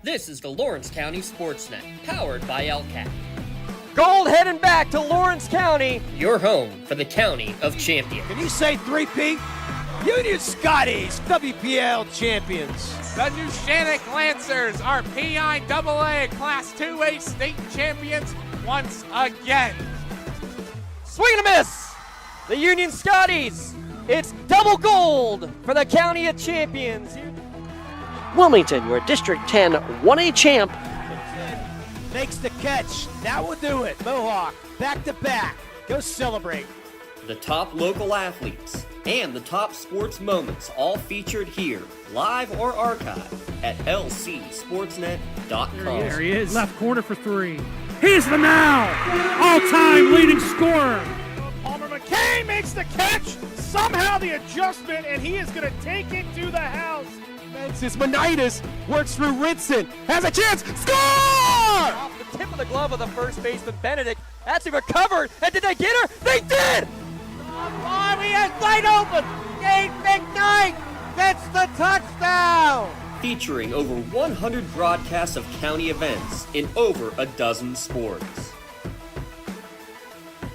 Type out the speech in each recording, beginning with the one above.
This is the Lawrence County SportsNet, powered by LCAT. Gold heading back to Lawrence County. Your home for the County of Champions. Can you say 3P? Union Scotties, WPIAL champions. The New Shannock Lancers are WPIAL Class 2A state champions once again. Swing and a miss. The Union Scotties. It's double gold for the County of Champions. Wilmington, your District 10 1A champ. Makes the catch. That will do it. Mohawk, back to back. Go celebrate. The top local athletes and the top sports moments all featured here, live or archived at lcsportsnet.com. There he is. Left corner for three. He's the now all-time leading scorer. Palmer McKay makes the catch. Somehow the adjustment, and he is going to take it to the house. Francis Monitis works through Ritson. Has a chance. Score! Off the tip of the glove of the first baseman, Benedict. Actually recovered. And did they get her? They did! Oh, he has wide open. Dave McKnight gets the touchdown. Featuring over 100 broadcasts of county events in over a dozen sports.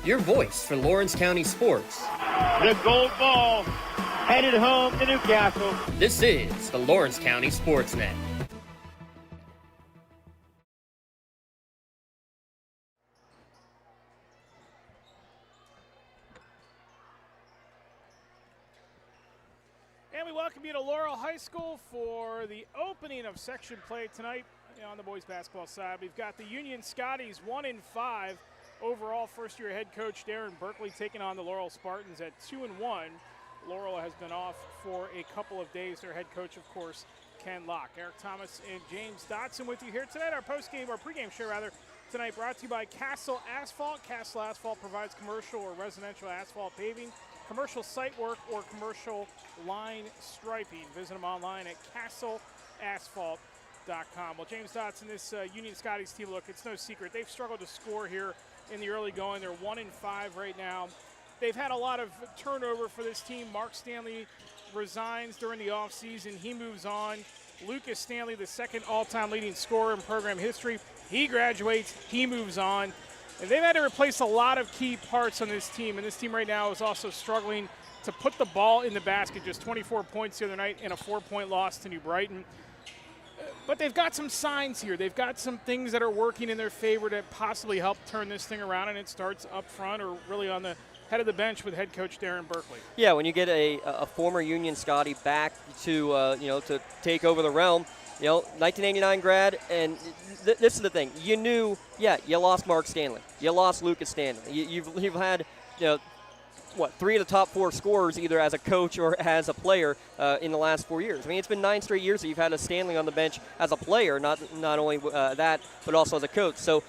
Your voice for Lawrence County sports. The gold ball headed home to Newcastle. This is the Lawrence County SportsNet. And we welcome you to Laurel High School for the opening of section play tonight on the boys basketball side. We've got the Union Scotties 1-5 overall. First-year head coach Darren Berkeley taking on the Laurel Spartans at 2-1. Laurel has been off for a couple of days. Their head coach, of course, Ken Locke. Eric Thomas and James Dotson with you here tonight. Our pregame show tonight brought to you by Castle Asphalt. Castle Asphalt provides commercial or residential asphalt paving, commercial site work, or commercial line striping. Visit them online at castleasphalt.com. Well, James Dotson, this Union Scotties team, look, it's no secret. They've struggled to score here in the early going. They're 1-5 right now. They've had a lot of turnover for this team. Mark Stanley resigns during the offseason. He moves on. Lucas Stanley, the second all-time leading scorer in program history, he graduates. He moves on. And they've had to replace a lot of key parts on this team. And this team right now is also struggling to put the ball in the basket. Just 24 points the other night in a 4-point loss to New Brighton. But they've got some signs here. They've got some things that are working in their favor to possibly help turn this thing around. And it starts up front or really on the head of the bench with head coach Darren Berkeley. Yeah, when you get a former Union Scottie back to to take over the realm, 1989 grad, and this is the thing. You knew, you lost Mark Stanley, you lost Lucas Stanley. You've had, three of the top four scorers either as a coach or as a player in the last 4 years. I mean, it's been 9 straight years that you've had a Stanley on the bench as a player, not only that, but also as a coach. So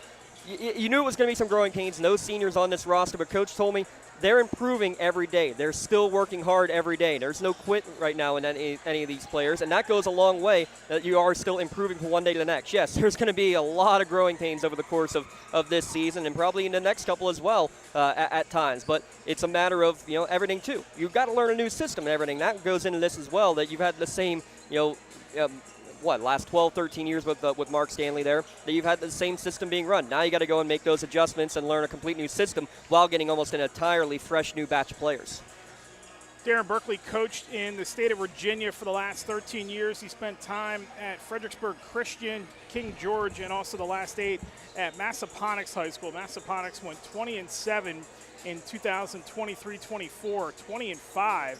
you knew it was going to be some growing pains. No seniors on this roster, but Coach told me they're improving every day. They're still working hard every day. There's no quit right now in any of these players, and that goes a long way that you are still improving from one day to the next. Yes, there's going to be a lot of growing pains over the course of this season and probably in the next couple as well at times, but it's a matter of, everything too. You've got to learn a new system and everything. That goes into this as well, that you've had the same, last 12, 13 years with Mark Stanley there, that you've had the same system being run. Now you got to go and make those adjustments and learn a complete new system while getting almost an entirely fresh new batch of players. Darren Berkeley coached in the state of Virginia for the last 13 years. He spent time at Fredericksburg Christian, King George, and also the last 8 at Massaponax High School. Massaponax went 20-7 in 2023-24, 20-5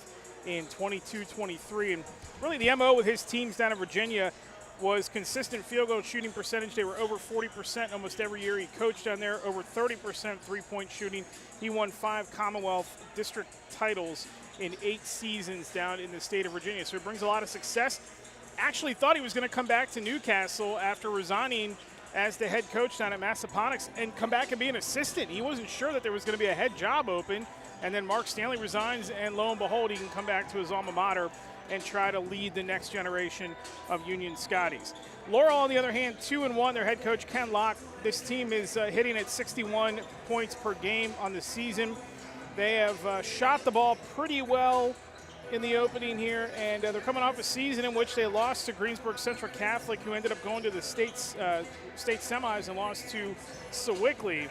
in 22-23, and really the MO with his teams down in Virginia was consistent field goal shooting percentage. They were over 40% almost every year. He coached down there, over 30% three-point shooting. He won 5 Commonwealth District titles in 8 seasons down in the state of Virginia. So he brings a lot of success. Actually thought he was going to come back to Newcastle after resigning as the head coach down at Massaponax and come back and be an assistant. He wasn't sure that there was going to be a head job open. And then Mark Stanley resigns, and lo and behold, he can come back to his alma mater and try to lead the next generation of Union Scotties. Laurel, on the other hand, 2-1. Their head coach, Ken Locke. This team is hitting at 61 points per game on the season. They have shot the ball pretty well in the opening here, and they're coming off a season in which they lost to Greensburg Central Catholic, who ended up going to the state semis and lost to Sewickley.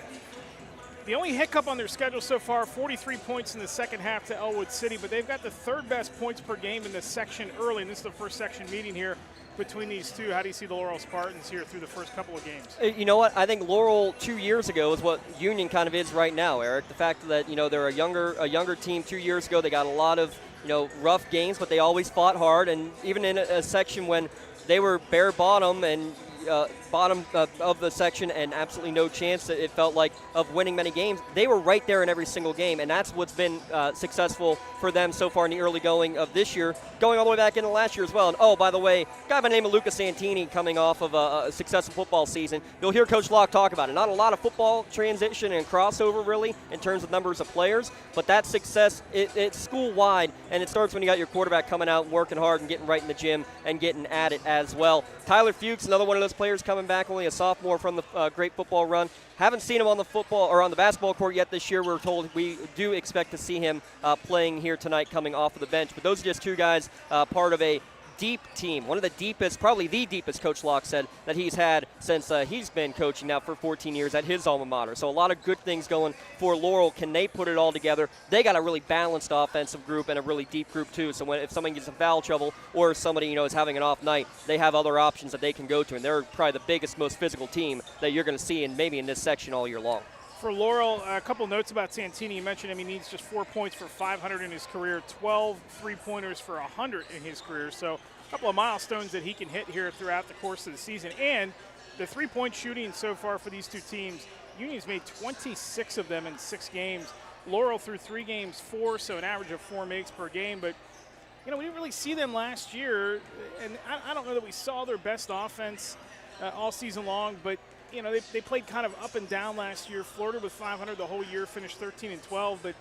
The only hiccup on their schedule so far, 43 points in the second half to Elwood City, but they've got the third best points per game in the section early, and this is the first section meeting here between these two. How do you see the Laurel Spartans here through the first couple of games? You know what? I think Laurel 2 years ago is what Union kind of is right now, Eric. The fact that, they're a younger team 2 years ago, they got a lot of, rough games, but they always fought hard, and even in a section when they were bare bottom and bottom of the section and absolutely no chance, it felt like, of winning many games, they were right there in every single game, and that's what's been successful for them so far in the early going of this year, going all the way back into last year as well. And oh, by the way, a guy by the name of Lucas Santini coming off of a successful football season. You'll hear Coach Locke talk about it. Not a lot of football transition and crossover really in terms of numbers of players, but that success, it's school-wide, and it starts when you got your quarterback coming out and working hard and getting right in the gym and getting at it as well. Tyler Fuchs, another one of those players coming back, only a sophomore from the great football run. Haven't seen him on the football or on the basketball court yet this year. We're told we do expect to see him playing here tonight coming off of the bench. But those are just two guys part of a deep team, one of the deepest, probably the deepest, Coach Locke said, that he's had since he's been coaching now for 14 years at his alma mater. So a lot of good things going for Laurel. Can they put it all together? They got a really balanced offensive group and a really deep group too. So if somebody gets in foul trouble or somebody is having an off night, they have other options that they can go to, and they're probably the biggest, most physical team that you're going to see, and maybe in this section all year long. For Laurel, a couple notes about Santini. You mentioned him. He needs just 4 points for 500 in his career, 12 three-pointers for 100 in his career. So a couple of milestones that he can hit here throughout the course of the season. And the three-point shooting so far for these two teams, Union's made 26 of them in 6 games. Laurel through 3 games, 4, so an average of 4 makes per game. But, we didn't really see them last year, and I don't know that we saw their best offense all season long, but they played kind of up and down last year, flirted with 500 the whole year, finished 13-12, but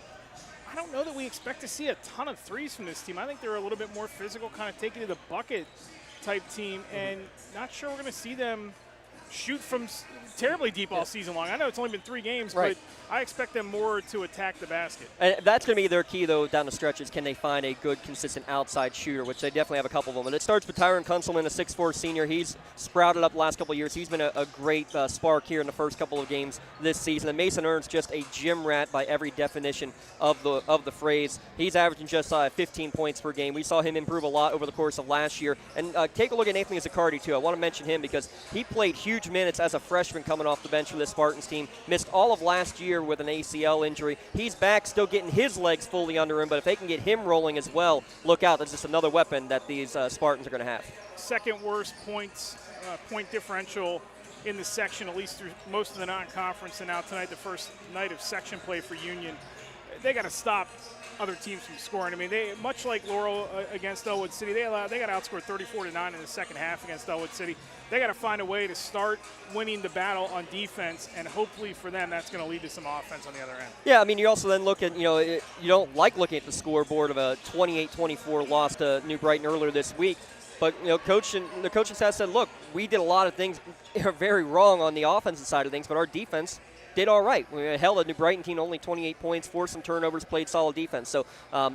I don't know that we expect to see a ton of threes from this team. I think they're a little bit more physical, kind of taking to the bucket type team, and not sure we're going to see them shoot from terribly deep all season long. I know it's only been 3 games, right, but I expect them more to attack the basket. And that's going to be their key, though, down the stretch is can they find a good, consistent outside shooter, which they definitely have a couple of them. And it starts with Tyron Kunselman, a 6'4 senior. He's sprouted up the last couple of years. He's been a great spark here in the first couple of games this season. And Mason Ernst, just a gym rat by every definition of the phrase. He's averaging just 15 points per game. We saw him improve a lot over the course of last year. And take a look at Anthony Zaccardi, too. I want to mention him because he played huge minutes as a freshman coming off the bench for this Spartans team. Missed all of last year with an ACL injury. He's back, still getting his legs fully under him, but if they can get him rolling as well, look out. That's just another weapon that these Spartans are going to have. Second worst point differential in the section, at least through most of the non-conference, and now tonight the first night of section play for Union. They got to stop other teams from scoring. I mean, they, much like Laurel against Elwood City, they got outscored 34-9 in the second half against Elwood City. They got to find a way to start winning the battle on defense, and hopefully for them that's going to lead to some offense on the other end. Yeah, I mean, you also then look at, you don't like looking at the scoreboard of a 28-24 loss to New Brighton earlier this week. But, the coaching staff said, look, we did a lot of things very wrong on the offensive side of things, but our defense did all right. We held a New Brighton team only 28 points, forced some turnovers, played solid defense. So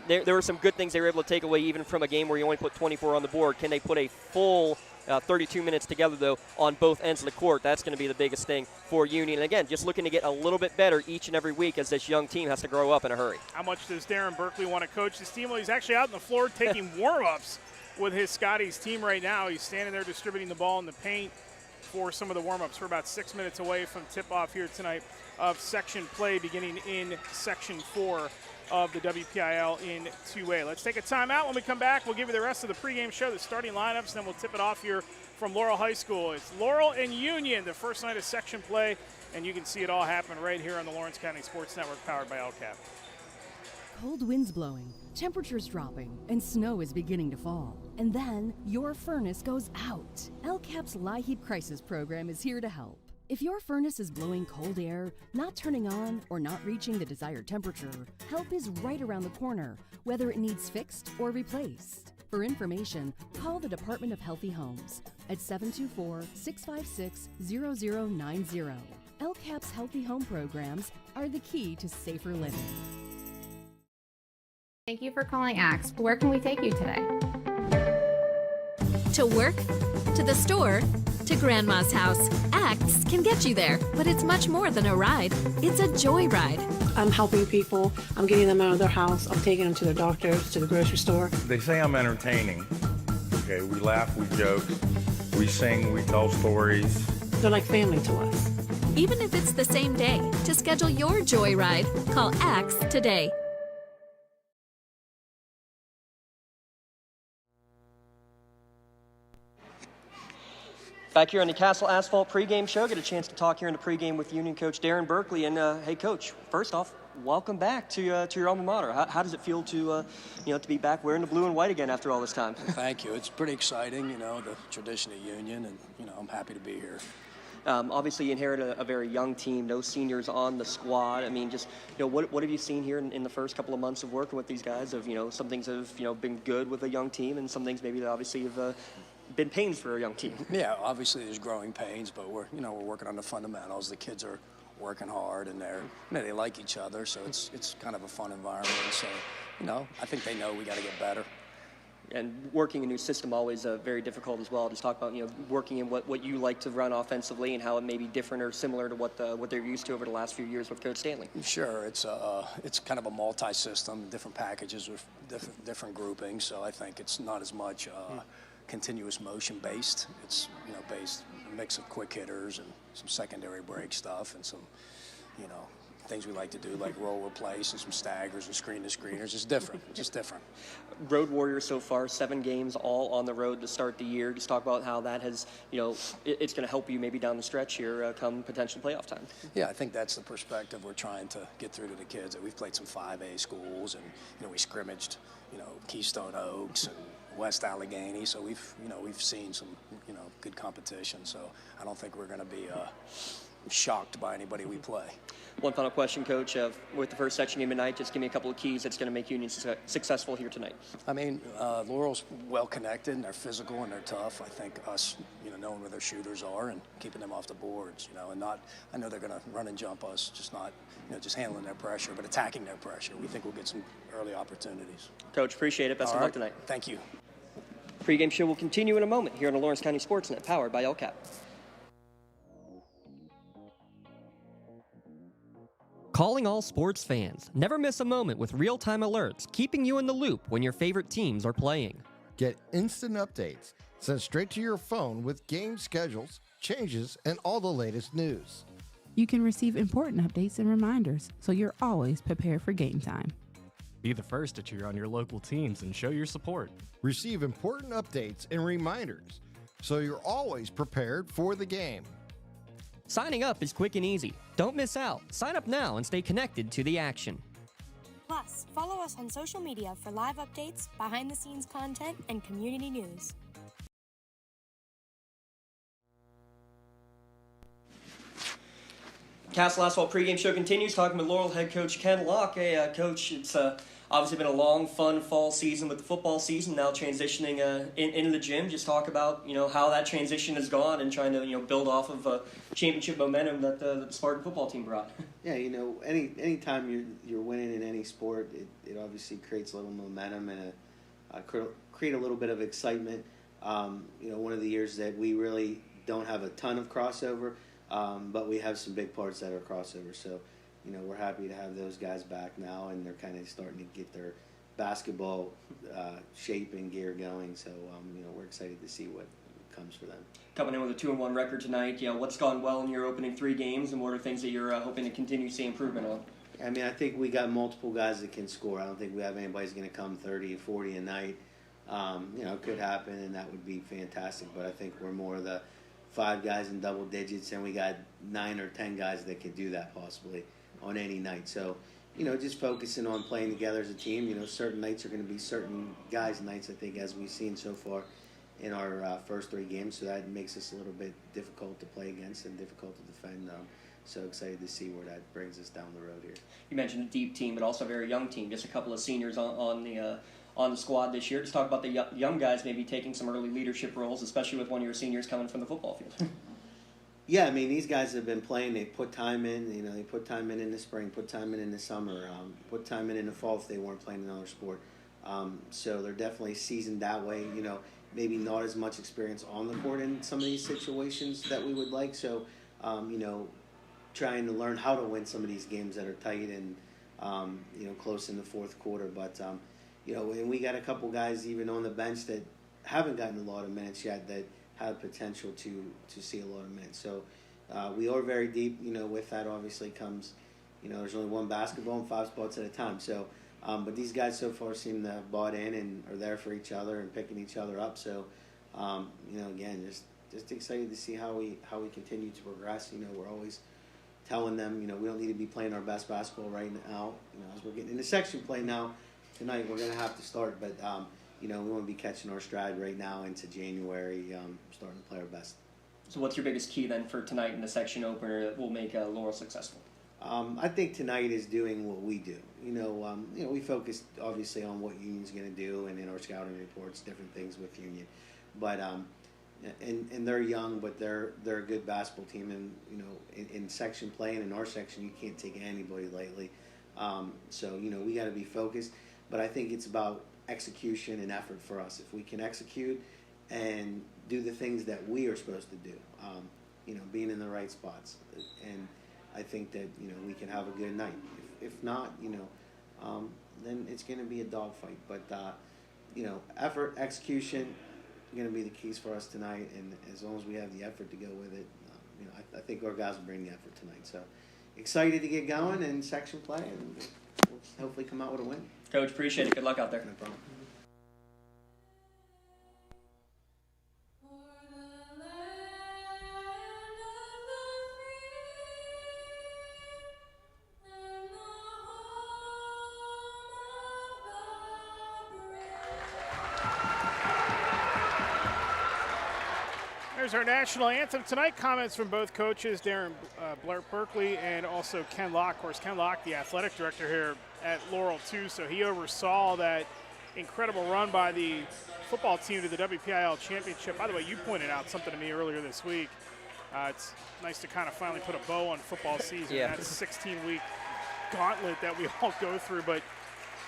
there were some good things they were able to take away even from a game where you only put 24 on the board. Can they put a full 32 minutes together, though, on both ends of the court? That's going to be the biggest thing for Union. And, again, just looking to get a little bit better each and every week as this young team has to grow up in a hurry. How much does Darren Berkeley want to coach this team? Well, he's actually out on the floor taking warm-ups with his Scotties team right now. He's standing there distributing the ball in the paint for some of the warm-ups. We're about 6 minutes away from tip-off here tonight of section play beginning in Section 4 of the WPIAL in 2A. Let's take a timeout. When we come back, we'll give you the rest of the pregame show, the starting lineups, and then we'll tip it off here from Laurel High School. It's Laurel and Union, the first night of section play, and you can see it all happen right here on the Lawrence County Sports Network, powered by LCAP. Cold winds blowing, temperatures dropping, and snow is beginning to fall. And then your furnace goes out. LCAP's LIHEAP Crisis Program is here to help. If your furnace is blowing cold air, not turning on, or not reaching the desired temperature, help is right around the corner, whether it needs fixed or replaced. For information, call the Department of Healthy Homes at 724-656-0090. LCAP's Healthy Home programs are the key to safer living. Thank you for calling Axe. Where can we take you today? To work, to the store, to Grandma's house. Axe can get you there, but it's much more than a ride. It's a joyride. I'm helping people. I'm getting them out of their house. I'm taking them to their doctors, to the grocery store. They say I'm entertaining. Okay, we laugh, we joke, we sing, we tell stories. They're like family to us. Even if it's the same day, to schedule your joyride, call Axe today. Back here on the Castle Asphalt pregame show, get a chance to talk here in the pregame with Union coach Darren Berkeley. And hey, coach, first off, welcome back to your alma mater. How does it feel to to be back wearing the blue and white again after all this time? Thank you. It's pretty exciting, the tradition of Union, and I'm happy to be here. Obviously, you inherit a very young team, no seniors on the squad. I mean, just what have you seen here in the first couple of months of working with these guys? Of some things have been good with a young team, and some things maybe that obviously have been pains for a young team. Yeah, obviously there's growing pains, but we're working on the fundamentals. The kids are working hard, and they like each other, so it's kind of a fun environment. So I think they know we got to get better. And working a new system always very difficult as well. Just talk about working in what you like to run offensively and how it may be different or similar to what they're used to over the last few years with Coach Stanley. Sure, it's kind of a multi-system, different packages with different groupings. So I think it's not as much continuous motion based. It's based a mix of quick hitters and some secondary break stuff and some things we like to do, like roll replace and some staggers and screen to screeners. It's different, just different. Road Warriors so far, 7 games all on the road to start the year. Just talk about how that has, it's going to help you maybe down the stretch here come potential playoff time. Yeah, I think that's the perspective we're trying to get through to the kids. That we've played some 5A schools, and we scrimmaged, Keystone Oaks and West Allegheny, so we've seen some good competition. So I don't think we're going to be shocked by anybody we play. One final question, Coach. With the first section game tonight, just give me a couple of keys that's going to make Union successful here tonight. I mean, Laurel's well connected, and they're physical and they're tough. I think us, knowing where their shooters are and keeping them off the boards, and not. I know they're going to run and jump us, just not, just handling their pressure, but attacking their pressure. We think we'll get some early opportunities. Coach, appreciate it. Best of luck tonight. Thank you. Pre-game show will continue in a moment here on the Lawrence County SportsNet, powered by LCAP. Calling all sports fans. Never miss a moment with real-time alerts, keeping you in the loop when your favorite teams are playing. Get instant updates sent straight to your phone with game schedules, changes, and all the latest news. You can receive important updates and reminders, so you're always prepared for game time. Be the first to cheer on your local teams and show your support. Receive important updates and reminders, so you're always prepared for the game. Signing up is quick and easy. Don't miss out. Sign up now and stay connected to the action. Plus, follow us on social media for live updates, behind-the-scenes content, and community news. Castle Asphalt pregame show continues. Talking with Laurel head coach Ken Locke. Hey, Coach, it's obviously been a long, fun fall season with the football season. Now transitioning into the gym. Just talk about how that transition has gone and trying to build off of championship momentum that the Spartan football team brought. Yeah, any time you're winning in any sport, it obviously creates a little momentum and create a little bit of excitement. One of the years that we really don't have a ton of crossover. But we have some big parts that are crossover, so we're happy to have those guys back now, and they're kind of starting to get their basketball shape and gear going. So we're excited to see what comes for them. Coming in with a 2-1 record tonight, what's gone well in your opening 3 games, and what are things that you're hoping to continue to see improvement on? I mean, I think we got multiple guys that can score. I don't think we have anybody who's going to come 30 or 40 a night. It could happen, and that would be fantastic. But I think we're more the 5 guys in double digits, and we got 9 or 10 guys that could do that possibly on any night. So, just focusing on playing together as a team. Certain nights are going to be certain guys' nights, I think, as we've seen so far in our first 3 games. So that makes us a little bit difficult to play against and difficult to defend. So excited to see where that brings us down the road here. You mentioned a deep team, but also a very young team. Just a couple of seniors on the squad this year. Just talk about the young guys maybe taking some early leadership roles, especially with one of your seniors coming from the football field. Yeah, I mean, these guys have been playing. They put time in. You know, they put time in the spring, put time in the summer, put time in the fall if they weren't playing another sport. So they're definitely seasoned that way. You know, maybe not as much experience on the court in some of these situations that we would like. So, you know, trying to learn how to win some of these games that are tight and, you know, close in the fourth quarter. But, you know, and we got a couple guys even on the bench that haven't gotten a lot of minutes yet that have potential to see a lot of minutes. So we are very deep. You know, with that obviously comes, you know, there's only one basketball and 5 spots at a time. So, but these guys so far seem to have bought in and are there for each other and picking each other up. So, you know, again, just excited to see how we continue to progress. You know, we're always telling them, you know, we don't need to be playing our best basketball right now. You know, as we're getting into section play now, tonight we're going to have to start. But, you know, we want to be catching our stride right now into January, starting to play our best. So what's your biggest key then for tonight in the section opener that will make Laurel successful? I think tonight is doing what we do. You know, we focus obviously on what Union's going to do, and in our scouting reports, different things with Union. But and they're young, but they're a good basketball team. And you know, in section play and in our section, you can't take anybody lightly. So you know, we got to be focused. But I think it's about execution and effort for us. If we can execute and do the things that we are supposed to do, you know, being in the right spots, and I think that, you know, we can have a good night. If not, you know, then it's going to be a dogfight. But you know, effort, execution, are going to be the keys for us tonight. And as long as we have the effort to go with it, you know, I think our guys will bring the effort tonight. So excited to get going in section play, and we'll hopefully come out with a win. Coach, appreciate it. Good luck out there. No problem. There's our national anthem tonight. Comments from both coaches, Darren Blair Berkeley and also Ken Locke. Of course, Ken Locke, the athletic director here at Laurel, too, so he oversaw that incredible run by the football team to the WPIAL championship. By the way, you pointed out something to me earlier this week. It's nice to kind of finally put a bow on football season. Yeah. That 16-week gauntlet that we all go through. But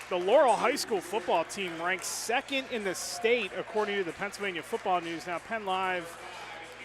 the Laurel High School football team ranks second in the state, according to the Pennsylvania Football News. Now, Penn Live,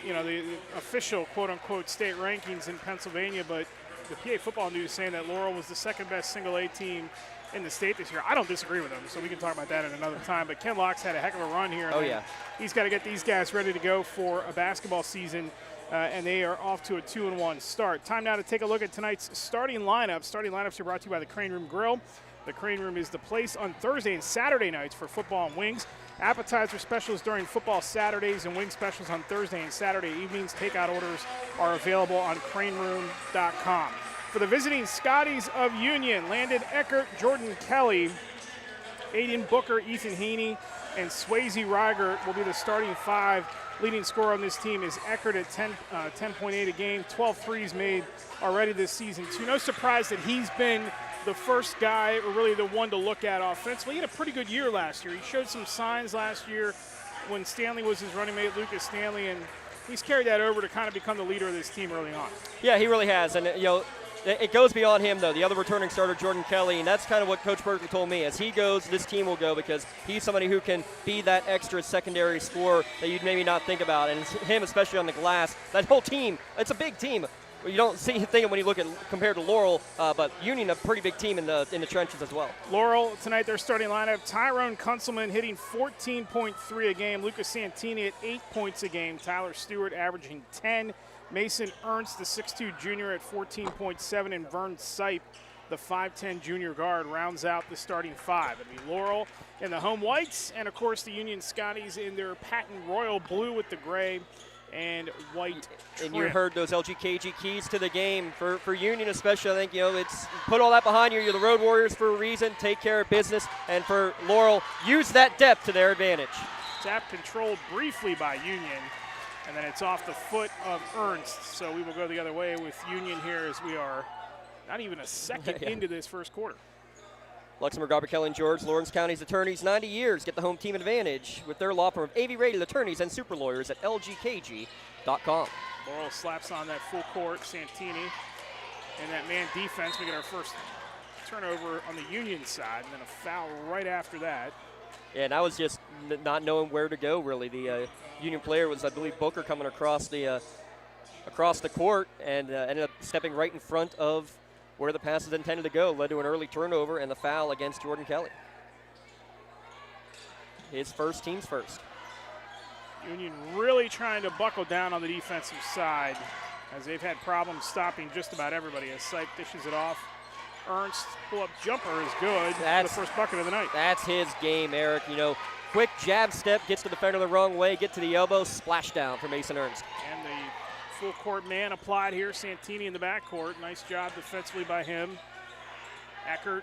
you know, the official quote-unquote state rankings in Pennsylvania, but the PA Football News saying that Laurel was the second best single-A team in the state this year. I don't disagree with them, so we can talk about that at another time. But Ken Locke's had a heck of a run here. Oh, yeah. He's got to get these guys ready to go for a basketball season, and they are off to a 2-1 start. Time now to take a look at tonight's starting lineup. Starting lineups are brought to you by the Crane Room Grill. The Crane Room is the place on Thursday and Saturday nights for football and wings. Appetizer specials during football Saturdays and wing specials on Thursday and Saturday evenings. Takeout orders are available on craneroom.com. For the visiting Scotties of Union, Landon Eckert, Jordan Kelly, Aiden Booker, Ethan Haney, and Swayze Reigert will be the starting 5. Leading scorer on this team is Eckert at 10.8 a game, 12 threes made already this season, too. No surprise that he's been the first guy, or really the one to look at offensively. He had a pretty good year last year. He showed some signs last year when Stanley was his running mate, Lucas Stanley, and he's carried that over to kind of become the leader of this team early on. Yeah, he really has. And, you know, it goes beyond him, though. The other returning starter, Jordan Kelly, and that's kind of what Coach Berkeley told me. As he goes, this team will go, because he's somebody who can be that extra secondary scorer that you'd maybe not think about. And it's him, especially on the glass. That whole team, it's a big team. You don't see think when you look at compared to Laurel, but Union a pretty big team in the trenches as well. Laurel tonight, their starting lineup: Tyrone Kunzelman hitting 14.3 a game, Lucas Santini at 8 points a game, Tyler Stewart averaging 10, Mason Ernst, the 6'2 junior, at 14.7, and Vern Sipe, the 5'10 junior guard, rounds out the starting 5. It'll be Laurel in the home whites, and of course the Union Scotties in their patent royal blue with the gray and white trim. And you heard those LGKG keys to the game for Union especially. I think, you know, it's put all that behind you. You're the Road Warriors for a reason. Take care of business. And for Laurel, use that depth to their advantage. Tap controlled briefly by Union, and then it's off the foot of Ernst. So we will go the other way with Union here, as we are not even a second into this first quarter. Luxembourg, Garber, Kelly, and George, Lawrence County's attorneys, 90 years. Get the home team advantage with their law firm of AV Rated Attorneys and Super Lawyers at lgkg.com. Laurel slaps on that full court. Santini and that man defense. We get our first turnover on the Union side, and then a foul right after that. Yeah, and I was just not knowing where to go, really. The Union player was, I believe, Booker coming across the court and ended up stepping right in front of where the pass is intended to go. Led to an early turnover and the foul against Jordan Kelly. His first, team's first. Union really trying to buckle down on the defensive side as they've had problems stopping just about everybody. As Sipe dishes it off. Ernst pull-up jumper is good. That's the first bucket of the night. That's his game, Eric. You know, quick jab step, gets the defender the wrong way, get to the elbow, splash down for Mason Ernst. And the full court man applied here. Santini in the backcourt. Nice job defensively by him. Eckert.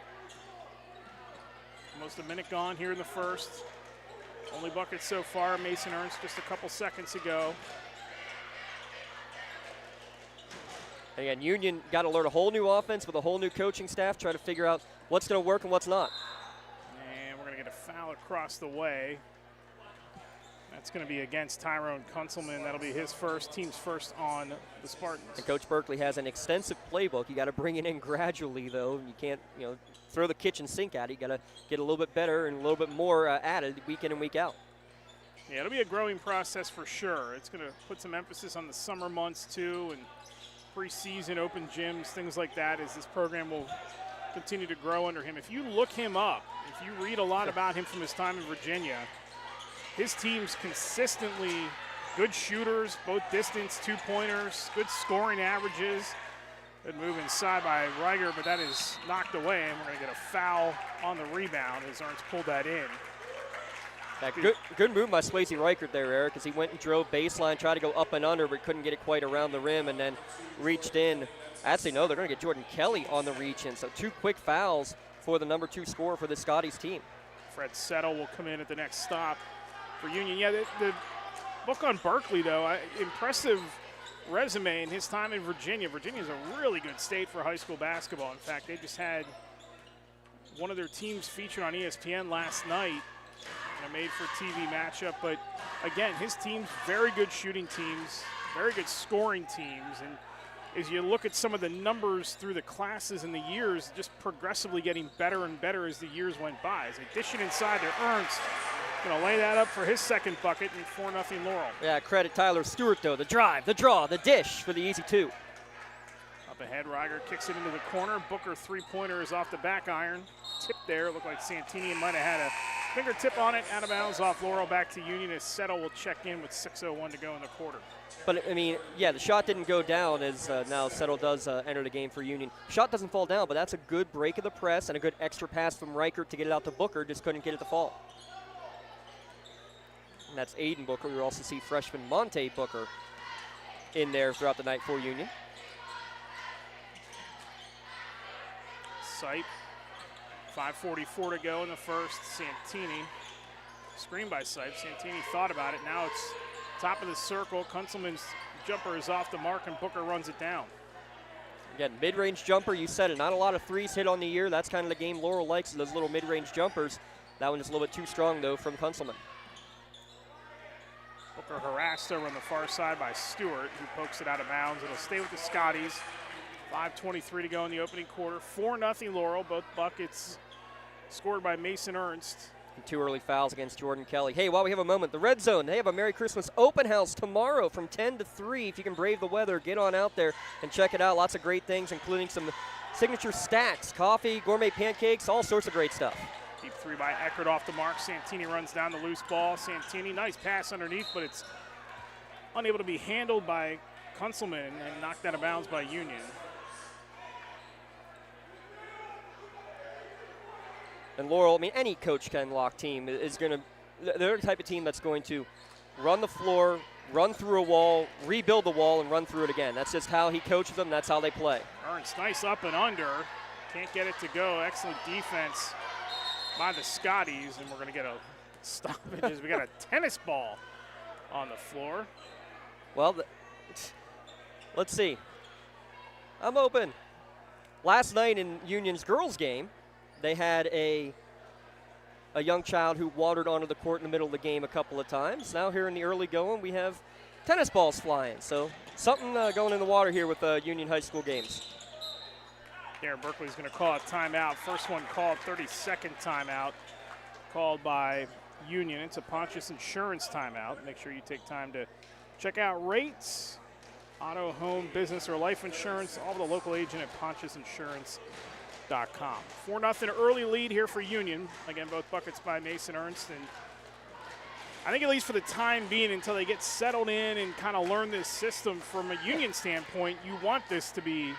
Almost a minute gone here in the first. Only bucket so far. Mason Ernst just a couple seconds ago. And again, Union got to learn a whole new offense with a whole new coaching staff, try to figure out what's going to work and what's not. And we're going to get a foul across the way. That's going to be against Tyrone Kunzelman. That'll be his first, team's first on the Spartans. And Coach Berkeley has an extensive playbook. You got to bring it in gradually, though. You can't, throw the kitchen sink at it. You got to get a little bit better and a little bit more added week in and week out. Yeah, it'll be a growing process for sure. It's going to put some emphasis on the summer months too, and preseason open gyms, things like that, as this program will continue to grow under him. If you look him up, if you read a lot about him from his time in Virginia, his team's consistently good shooters, both distance, two-pointers, good scoring averages. Good move inside by Reiger, but that is knocked away, and we're going to get a foul on the rebound as Ernst pulled that in. That good move by Swayze Reichert there, Eric, as he went and drove baseline, tried to go up and under, but couldn't get it quite around the rim, and then reached in. Actually, no, they're going to get Jordan Kelly on the reach-in, so 2 quick fouls for the number 2 scorer for the Scotties team. Fred Settle will come in at the next stop for Union. Yeah, the book on Berkeley, though, impressive resume in his time in Virginia. Virginia's a really good state for high school basketball. In fact, they just had one of their teams featured on ESPN last night in a made-for-TV matchup. But, again, his team's very good shooting teams, very good scoring teams. And as you look at some of the numbers through the classes and the years, just progressively getting better and better as the years went by. As they dish it inside to Ernst, going to lay that up for his second bucket and 4-0 Laurel. Yeah, credit Tyler Stewart, though. The drive, the draw, the dish for the easy 2. Up ahead, Reiger kicks it into the corner. Booker three-pointer is off the back iron. Tip there. It looked like Santini might have had a fingertip on it. Out of bounds off Laurel, back to Union as Settle will check in with 6:01 to go in the quarter. But, I mean, yeah, the shot didn't go down as now Settle does enter the game for Union. Shot doesn't fall down, but that's a good break of the press and a good extra pass from Reichert to get it out to Booker. Just couldn't get it to fall. And that's Aiden Booker. We also see freshman Monte Booker in there throughout the night for Union. Sipe, 5:44 to go in the first. Santini, screen by Sipe. Santini thought about it. Now it's top of the circle. Kunzelman's jumper is off the mark, and Booker runs it down. Again, mid-range jumper, you said it. Not a lot of threes hit on the year. That's kind of the game Laurel likes, those little mid-range jumpers. That one is a little bit too strong, though, from Kunzelman. Booker harassed over on the far side by Stewart, who pokes it out of bounds. It'll stay with the Scotties. 5:23 to go in the opening quarter. 4-0 Laurel. Both buckets scored by Mason Ernst. And 2 early fouls against Jordan Kelly. Hey, while we have a moment, the Red Zone, they have a Merry Christmas open house tomorrow from 10 to 3. If you can brave the weather, get on out there and check it out. Lots of great things, including some signature stacks, coffee, gourmet pancakes, all sorts of great stuff. Deep 3 by Eckert off the mark. Santini runs down the loose ball. Santini, nice pass underneath, but it's unable to be handled by Kunzelman and knocked out of bounds by Union. And Laurel, I mean, any Coach Ken Locke team is going to, they're the type of team that's going to run the floor, run through a wall, rebuild the wall, and run through it again. That's just how he coaches them. That's how they play. Ernst, nice up and under. Can't get it to go. Excellent defense by the Scotties, and we're going to get a stoppage as we got a tennis ball on the floor. Well, let's see. I'm open. Last night in Union's girls game, they had a young child who wandered onto the court in the middle of the game a couple of times. Now here in the early going, we have tennis balls flying. So something going in the water here with Union High School games. Darren Berkeley's going to call a timeout. First one called, 32nd timeout called by Union. It's a Pontius Insurance timeout. Make sure you take time to check out rates, auto, home, business, or life insurance. All the local agent at PontiusInsurance.com. 4-0 early lead here for Union. Again, both buckets by Mason Ernst. And I think at least for the time being, until they get settled in and kind of learn this system from a Union standpoint, you want this to be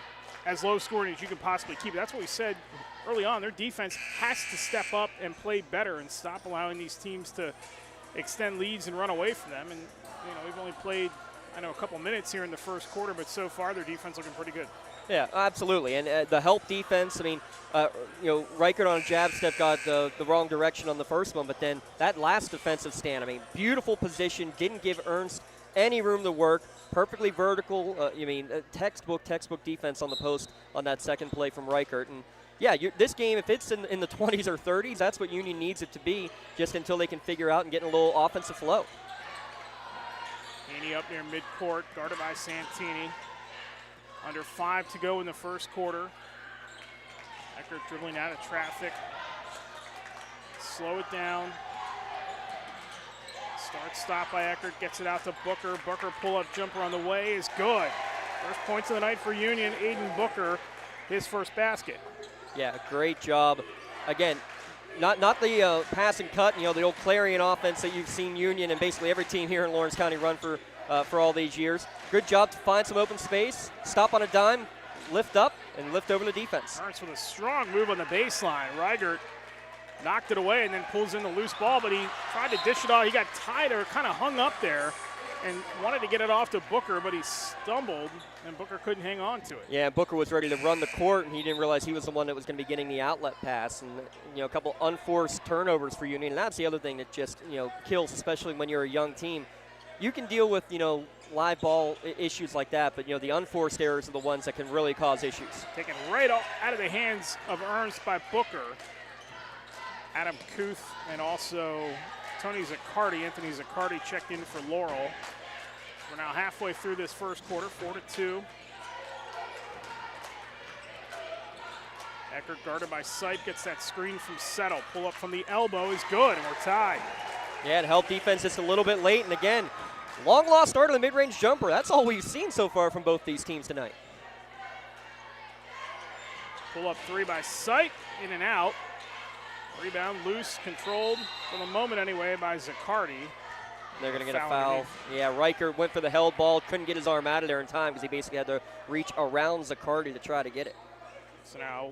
as low scoring as you can possibly keep it. That's what we said early on. Their defense has to step up and play better and stop allowing these teams to extend leads and run away from them. And, we've only played, a couple minutes here in the first quarter, but so far their defense looking pretty good. Yeah, absolutely. And the help defense, Reichert on a jab step got the wrong direction on the first one, but then that last defensive stand, beautiful position, didn't give Ernst any room to work, perfectly vertical, textbook defense on the post on that second play from Reichert. And yeah, this game, if it's in the 20s or 30s, that's what Union needs it to be, just until they can figure out and get in a little offensive flow. Haney up near midcourt, guarded by Santini. Under 5 to go in the first quarter. Eckert dribbling out of traffic. Slow it down. Stop by Eckert, gets it out to Booker. Booker pull-up jumper on the way is good. First points of the night for Union. Aiden Booker, his first basket. Yeah, great job. Again, not the pass and cut, the old Clarion offense that you've seen Union and basically every team here in Lawrence County run for all these years. Good job to find some open space, stop on a dime, lift up, and lift over the defense. Ernst with a strong move on the baseline. Reichert knocked it away and then pulls in the loose ball, but he tried to dish it off. He got tied or kind of hung up there and wanted to get it off to Booker, but he stumbled, and Booker couldn't hang on to it. Yeah, Booker was ready to run the court, and he didn't realize he was the one that was going to be getting the outlet pass. And, a couple unforced turnovers for Union, and that's the other thing that just, kills, especially when you're a young team. You can deal with, live ball issues like that, but, the unforced errors are the ones that can really cause issues. Taken right out of the hands of Ernst by Booker. Adam Kuth and also Anthony Zaccardi checked in for Laurel. We're now halfway through this first quarter, 4-2. Eckert guarded by Sipe, gets that screen from Settle. Pull up from the elbow is good, and we're tied. Yeah, and help defense just a little bit late, and again, long lost start on the mid-range jumper. That's all we've seen so far from both these teams tonight. Pull up three by Sipe, in and out. Rebound loose, controlled, for the moment anyway, by Zaccardi. They're going to get a foul. Yeah, Reichert went for the held ball, couldn't get his arm out of there in time because he basically had to reach around Zaccardi to try to get it. So now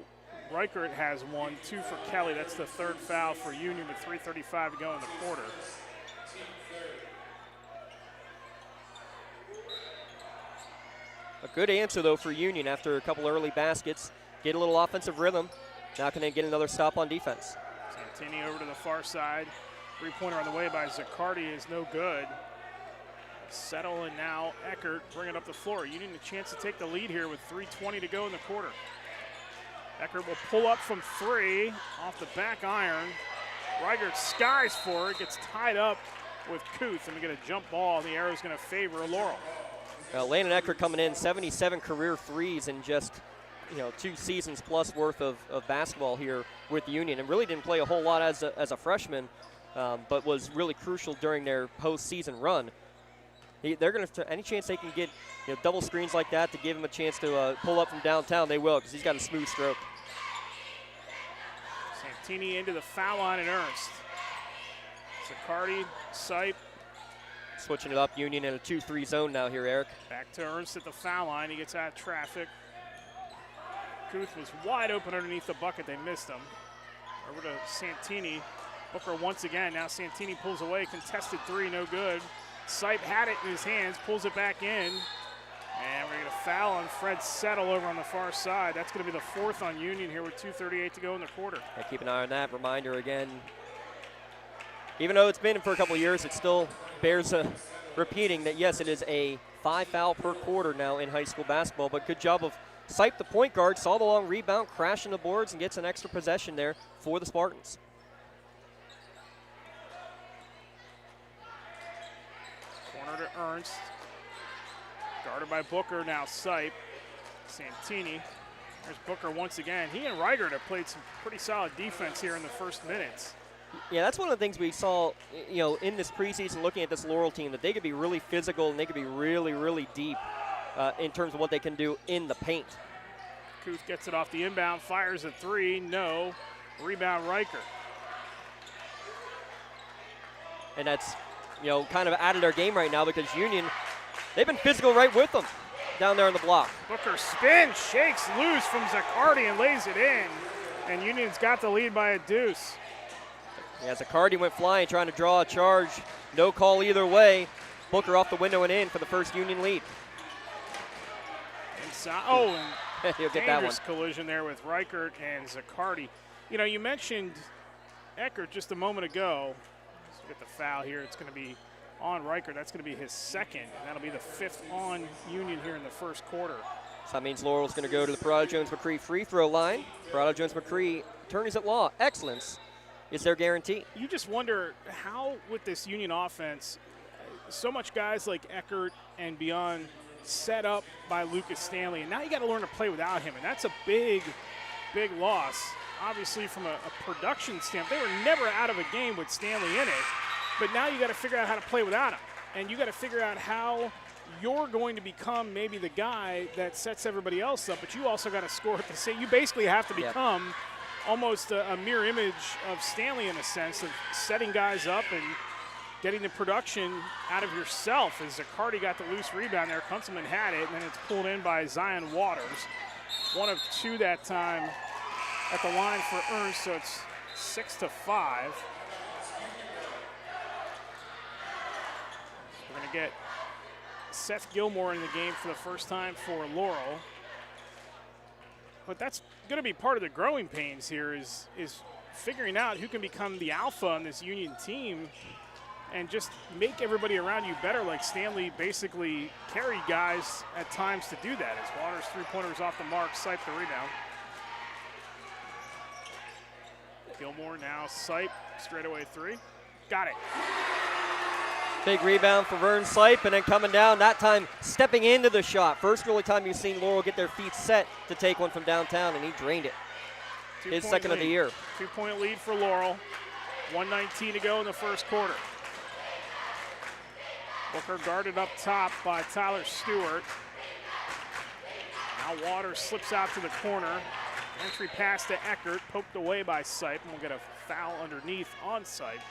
Reichert has 1, 2 for Kelly. That's the third foul for Union with 3:35 to go in the quarter. A good answer, though, for Union after a couple early baskets. Get a little offensive rhythm. Now can they get another stop on defense? Santini over to the far side. Three-pointer on the way by Zaccardi is no good. Settle and now Eckert bring it up the floor. Union a chance to take the lead here with 3:20 to go in the quarter. Eckert will pull up from three off the back iron. Reichert skies for it, gets tied up with Kuth, and we get a jump ball. The arrow's going to favor Laurel. Landon Eckert coming in, 77 career threes in just 2 seasons plus worth of basketball here with Union, and really didn't play a whole lot as a freshman, but was really crucial during their postseason run. They're going to, any chance they can get double screens like that to give him a chance to pull up from downtown, they will, because he's got a smooth stroke. Santini into the foul line and Ernst. Zaccardi, Sipe. Switching it up, Union in a 2-3 zone now here, Eric. Back to Ernst at the foul line. He gets out of traffic. Kuth was wide open underneath the bucket. They missed him. Over to Santini. Booker once again. Now Santini pulls away. Contested three, no good. Sipe had it in his hands, pulls it back in. And we're going to foul on Fred Settle over on the far side. That's going to be the fourth on Union here with 2:38 to go in the quarter. Yeah, keep an eye on that. Reminder again, even though it's been for a couple of years, it still bears repeating that, yes, it is a 5 foul per quarter now in high school basketball, but good job of Sipe, the point guard, saw the long rebound, crashing the boards, and gets an extra possession there for the Spartans. Corner to Ernst. Guarded by Booker, now Sipe. Santini. There's Booker once again. He and Reichert have played some pretty solid defense here in the first minutes. Yeah, that's one of the things we saw, in this preseason looking at this Laurel team, that they could be really physical and they could be really, really deep in terms of what they can do in the paint. Kuth gets it off the inbound, fires a three, no. Rebound Reichert. And that's, kind of out of their game right now because Union, they've been physical right with them down there on the block. Booker spins, shakes loose from Zaccardi and lays it in. And Union's got the lead by a deuce. Yeah, Zaccardi went flying, trying to draw a charge. No call either way. Booker off the window and in for the first Union lead. Inside, and he'll get that one. Dangerous collision there with Reichert and Zaccardi. You mentioned Eckert just a moment ago. Let's get the foul here. It's going to be on Reichert. That's going to be his second. And that'll be the 5th on Union here in the first quarter. So that means Laurel's going to go to the Parada Jones-McCree free throw line. Parada Jones-McCree, attorneys at law, excellence is their guarantee. You just wonder how, with this Union offense, so much guys like Eckert and beyond set up by Lucas Stanley, and now you got to learn to play without him, and that's a big, big loss. Obviously, from a production standpoint, they were never out of a game with Stanley in it, but now you got to figure out how to play without him, and you got to figure out how you're going to become maybe the guy that sets everybody else up, but you also got to score at the same. You basically have to become almost a mirror image of Stanley in a sense of setting guys up and getting the production out of yourself. As Zaccardi got the loose rebound there, Kunzelman had it, and then it's pulled in by Zion Waters. 1 of 2 that time at the line for Ernst, so it's 6-5. We're going to get Seth Gilmore in the game for the first time for Laurel. But that's going to be part of the growing pains here is figuring out who can become the alpha on this Union team and just make everybody around you better, like Stanley basically carried guys at times to do that. As Waters' three-pointers off the mark, Sipe the rebound. Gilmore now, Sipe, straightaway three. Got it. Big rebound for Vern Sipe, and then coming down, that time stepping into the shot. First really time you've seen Laurel get their feet set to take one from downtown, and he drained it. His second of the year. 2-point lead for Laurel. 1:19 to go in the first quarter. Booker guarded up top by Tyler Stewart. Now Waters slips out to the corner. Entry pass to Eckert, poked away by Sipe, and we'll get a foul underneath on Sipe.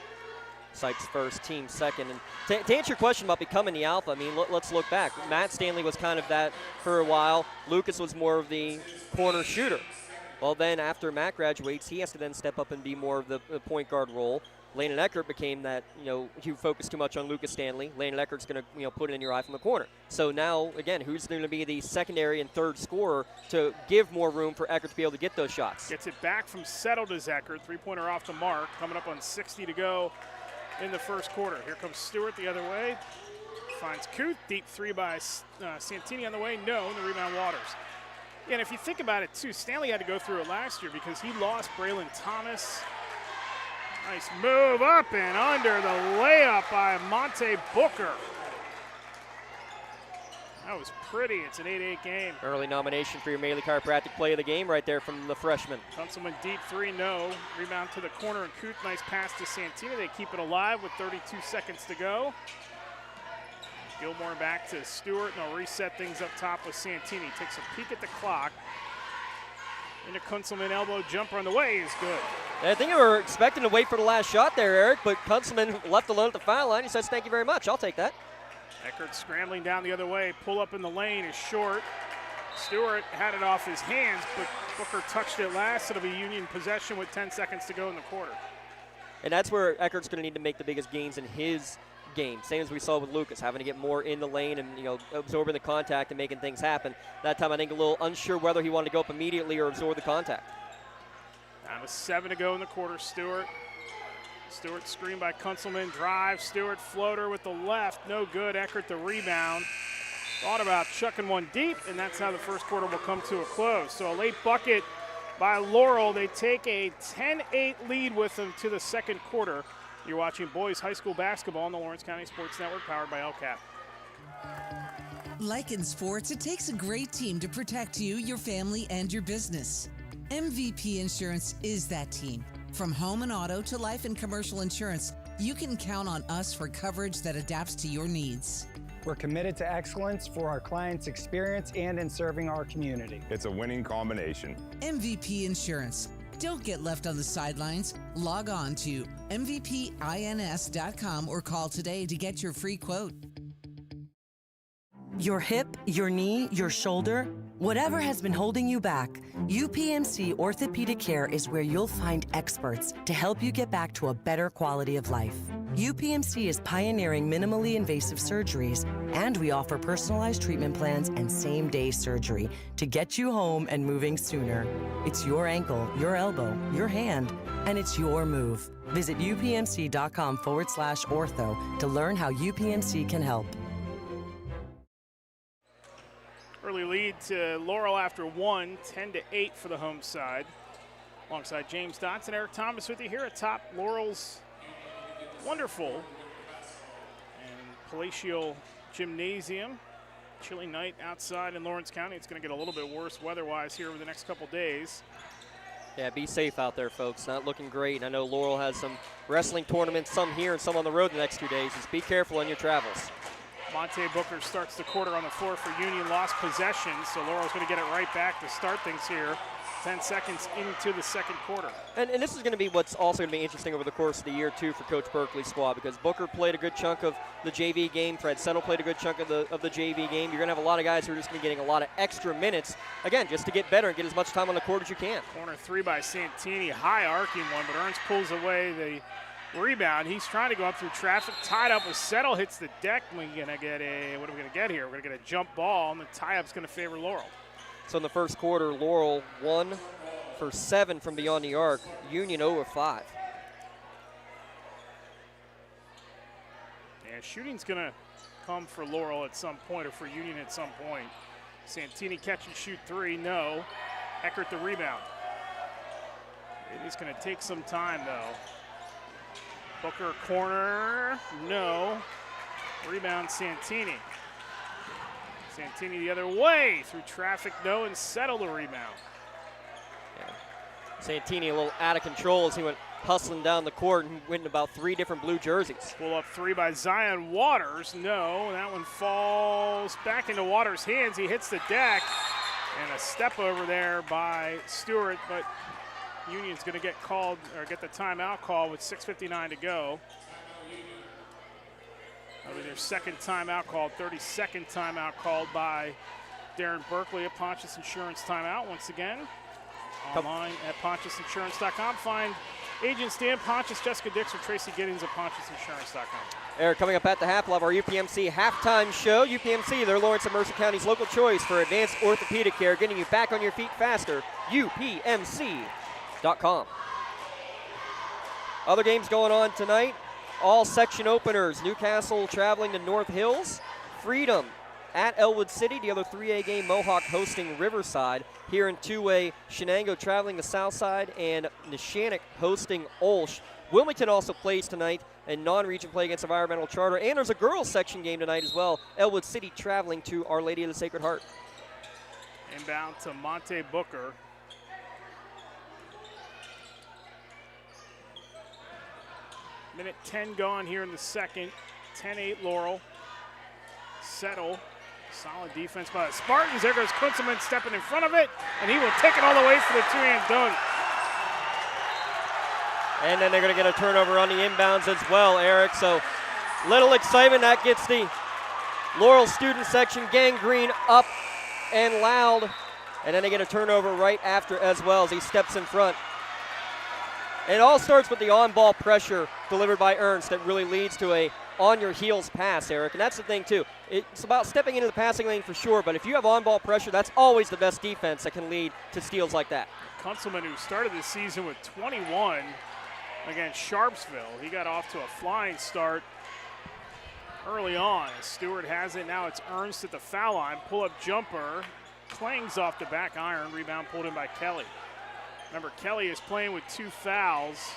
Sipe's first, team second. And to answer your question about becoming the alpha, I mean, let's look back. Matt Stanley was kind of that for a while. Lucas was more of the corner shooter. Well, then after Matt graduates, he has to then step up and be more of the point guard role. Landon Eckert became that, he focused too much on Lucas Stanley. Landon Eckert's going to, put it in your eye from the corner. So now, again, who's going to be the secondary and third scorer to give more room for Eckert to be able to get those shots? Gets it back from Settle to Eckert. Three-pointer off the mark, coming up on 60 to go in the first quarter. Here comes Stewart the other way. Finds Kuth. Deep three by Santini on the way. No, and the rebound Waters. And if you think about it, too, Stanley had to go through it last year because he lost Braylon Thomas. Nice move up and under the layup by Monte Booker. That was pretty. It's an 8-8 game. Early nomination for your Maley Chiropractic play of the game right there from the freshman. Kunzelman deep three, no. Rebound to the corner, and Kuth, nice pass to Santini. They keep it alive with 32 seconds to go. Gilmore back to Stewart, and they'll reset things up top with Santini. Takes a peek at the clock. Into Kunzelman, elbow jumper on the way is good. I think they were expecting to wait for the last shot there, Eric, but Kunzelman left alone at the foul line. He says, thank you very much. I'll take that. Eckert scrambling down the other way. Pull up in the lane is short. Stewart had it off his hands, but Booker touched it last. It'll be Union possession with 10 seconds to go in the quarter. And that's where Eckert's going to need to make the biggest gains in his game. Same as we saw with Lucas, having to get more in the lane and absorbing the contact and making things happen. That time I think a little unsure whether he wanted to go up immediately or absorb the contact. Down to 7 to go in the quarter. Stewart screen by Kunzelman. Drive. Stewart floater with the left. No good. Eckert the rebound. Thought about chucking one deep, and that's how the first quarter will come to a close. So a late bucket by Laurel. They take a 10-8 lead with them to the second quarter. You're watching boys high school basketball on the Lawrence County Sports Network, powered by LCAP. Like in sports, it takes a great team to protect you, your family, and your business. MVP Insurance is that team. From home and auto to life and commercial insurance, you can count on us for coverage that adapts to your needs. We're committed to excellence for our clients' experience and in serving our community. It's a winning combination. MVP Insurance. Don't get left on the sidelines. Log on to mvpins.com or call today to get your free quote. Your hip, your knee, your shoulder, whatever has been holding you back, UPMC Orthopedic Care is where you'll find experts to help you get back to a better quality of life. UPMC is pioneering minimally invasive surgeries, and we offer personalized treatment plans and same-day surgery to get you home and moving sooner. It's your ankle, your elbow, your hand, and it's your move. Visit upmc.com/ortho to learn how UPMC can help. Early lead to Laurel after 1, 10-8 for the home side. Alongside James Dotson, Eric Thomas with you here atop Laurel's wonderful and palatial gymnasium. Chilly night outside in Lawrence County. It's going to get a little bit worse weather-wise here over the next couple days. Yeah, be safe out there, folks. Not looking great. I know Laurel has some wrestling tournaments, some here and some on the road the next 2 days. Just be careful on your travels. Monte Booker starts the quarter on the floor for Union, lost possession, so Laurel's going to get it right back to start things here. 10 seconds into the second quarter. And this is going to be what's also going to be interesting over the course of the year, too, for Coach Berkeley's squad, because Booker played a good chunk of the JV game. Fred Settle played a good chunk of the JV game. You're going to have a lot of guys who are just going to be getting a lot of extra minutes, again, just to get better and get as much time on the court as you can. Corner three by Santini, high arcing one, but Ernst pulls away the rebound. He's trying to go up through traffic, tied up with Settle, hits the deck. We're going to get what are we going to get here? We're going to get a jump ball, and the tie-up's going to favor Laurel. So in the first quarter, Laurel 1 for 7 from beyond the arc. Union 0 of 5. Yeah, shooting's going to come for Laurel at some point, or for Union at some point. Santini catch and shoot three, no. Eckert the rebound. It is going to take some time, though. Booker corner, no. Rebound Santini. Santini the other way, through traffic, no, and Settle the rebound. Yeah. Santini a little out of control as he went hustling down the court and went in about 3 different blue jerseys. Pull up three by Zion Waters, no. That one falls back into Waters' hands. He hits the deck, and a step over there by Stewart, but Union's going to get called, or get the timeout call with 6:59 to go. That'll be their second timeout called, 32nd timeout called by Darren Berkeley at Pontius Insurance timeout. Once again, online at PontiusInsurance.com. Find agents Dan Pontius, Jessica Dix, or Tracy Giddings at PontiusInsurance.com. Eric, coming up at the half, we'll have our UPMC halftime show. UPMC, they're Lawrence and Mercer County's local choice for advanced orthopedic care, getting you back on your feet faster. UPMC.com. Other games going on tonight. All section openers. Newcastle traveling to North Hills. Freedom at Elwood City. The other 3A game, Mohawk hosting Riverside. Here in 2A, Shenango traveling to Southside, and Neshannock hosting Olsh. Wilmington also plays tonight in non-region play against Environmental Charter. And there's a girls section game tonight as well. Elwood City traveling to Our Lady of the Sacred Heart. Inbound to Monte Booker. Minute 10 gone here in the second. 10-8 Laurel. Settle. Solid defense by the Spartans. There goes Kunzelman stepping in front of it, and he will take it all the way for the two-hand dunk. And then they're going to get a turnover on the inbounds as well, Eric. So little excitement. That gets the Laurel student section gangrene up and loud. And then they get a turnover right after as well as he steps in front. And it all starts with the on-ball pressure delivered by Ernst that really leads to a on-your-heels pass, Eric. And that's the thing, too. It's about stepping into the passing lane for sure, but if you have on-ball pressure, that's always the best defense that can lead to steals like that. Kunzelman, who started the season with 21 against Sharpsville, he got off to a flying start early on. Stewart has it. Now it's Ernst at the foul line. Pull-up jumper. Clangs off the back iron. Rebound pulled in by Kelly. Remember, Kelly is playing with 2 fouls.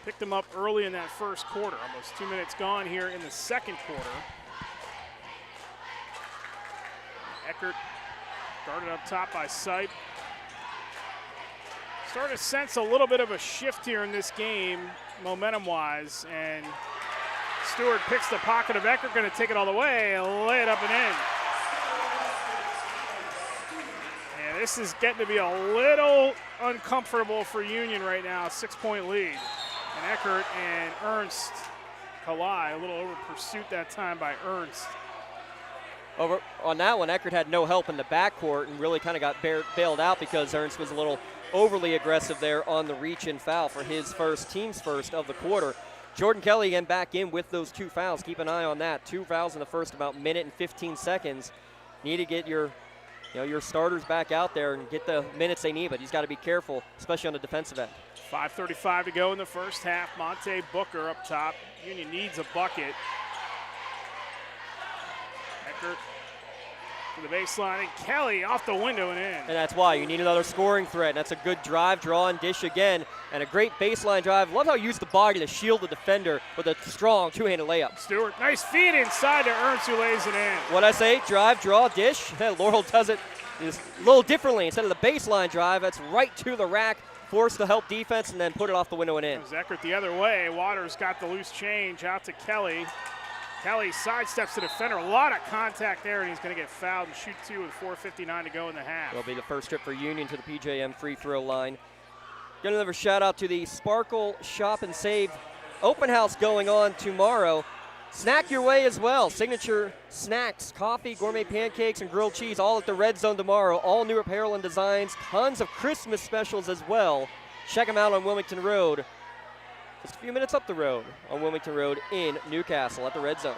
Picked him up early in that first quarter. Almost 2 minutes gone here in the second quarter. Eckert guarded up top by Sipe. Starting to sense a little bit of a shift here in this game, momentum-wise, and Stewart picks the pocket of Eckert, going to take it all the way and lay it up and in. And this is getting to be a little uncomfortable for Union right now, 6-point lead. And Eckert and Ernst collide, a little over pursuit that time by Ernst. Over on that one, Eckert had no help in the backcourt and really kind of got bailed out because Ernst was a little overly aggressive there on the reach-in foul for his team's first of the quarter. Jordan Kelly again back in with those 2 fouls. Keep an eye on that. 2 fouls in the first about minute and 15 seconds. Need to get your starters back out there and get the minutes they need, but he's got to be careful, especially on the defensive end. 5:35 to go in the first half. Monte Booker up top. Union needs a bucket. Eckert to the baseline, and Kelly off the window and in. And that's why you need another scoring threat. And that's a good drive, draw, and dish again, and a great baseline drive. Love how he used the body to shield the defender with a strong two-handed layup. Stewart, nice feed inside to Ernst, who lays it in. What'd I say? Drive, draw, dish. Laurel does it just a little differently. Instead of the baseline drive, that's right to the rack, forced to help defense, and then put it off the window and in. Eckert the other way. Waters got the loose change out to Kelly. Kelly sidesteps the defender. A lot of contact there, and he's going to get fouled and shoot 2 with 4:59 to go in the half. It'll be the first trip for Union to the PJM free throw line. Gonna give a shout out to the Sparkle Shop and Save open house going on tomorrow. Snack your way as well. Signature snacks, coffee, gourmet pancakes, and grilled cheese all at the Red Zone tomorrow. All new apparel and designs. Tons of Christmas specials as well. Check them out on Wilmington Road. Just a few minutes up the road on Wilmington Road in Newcastle at the Red Zone.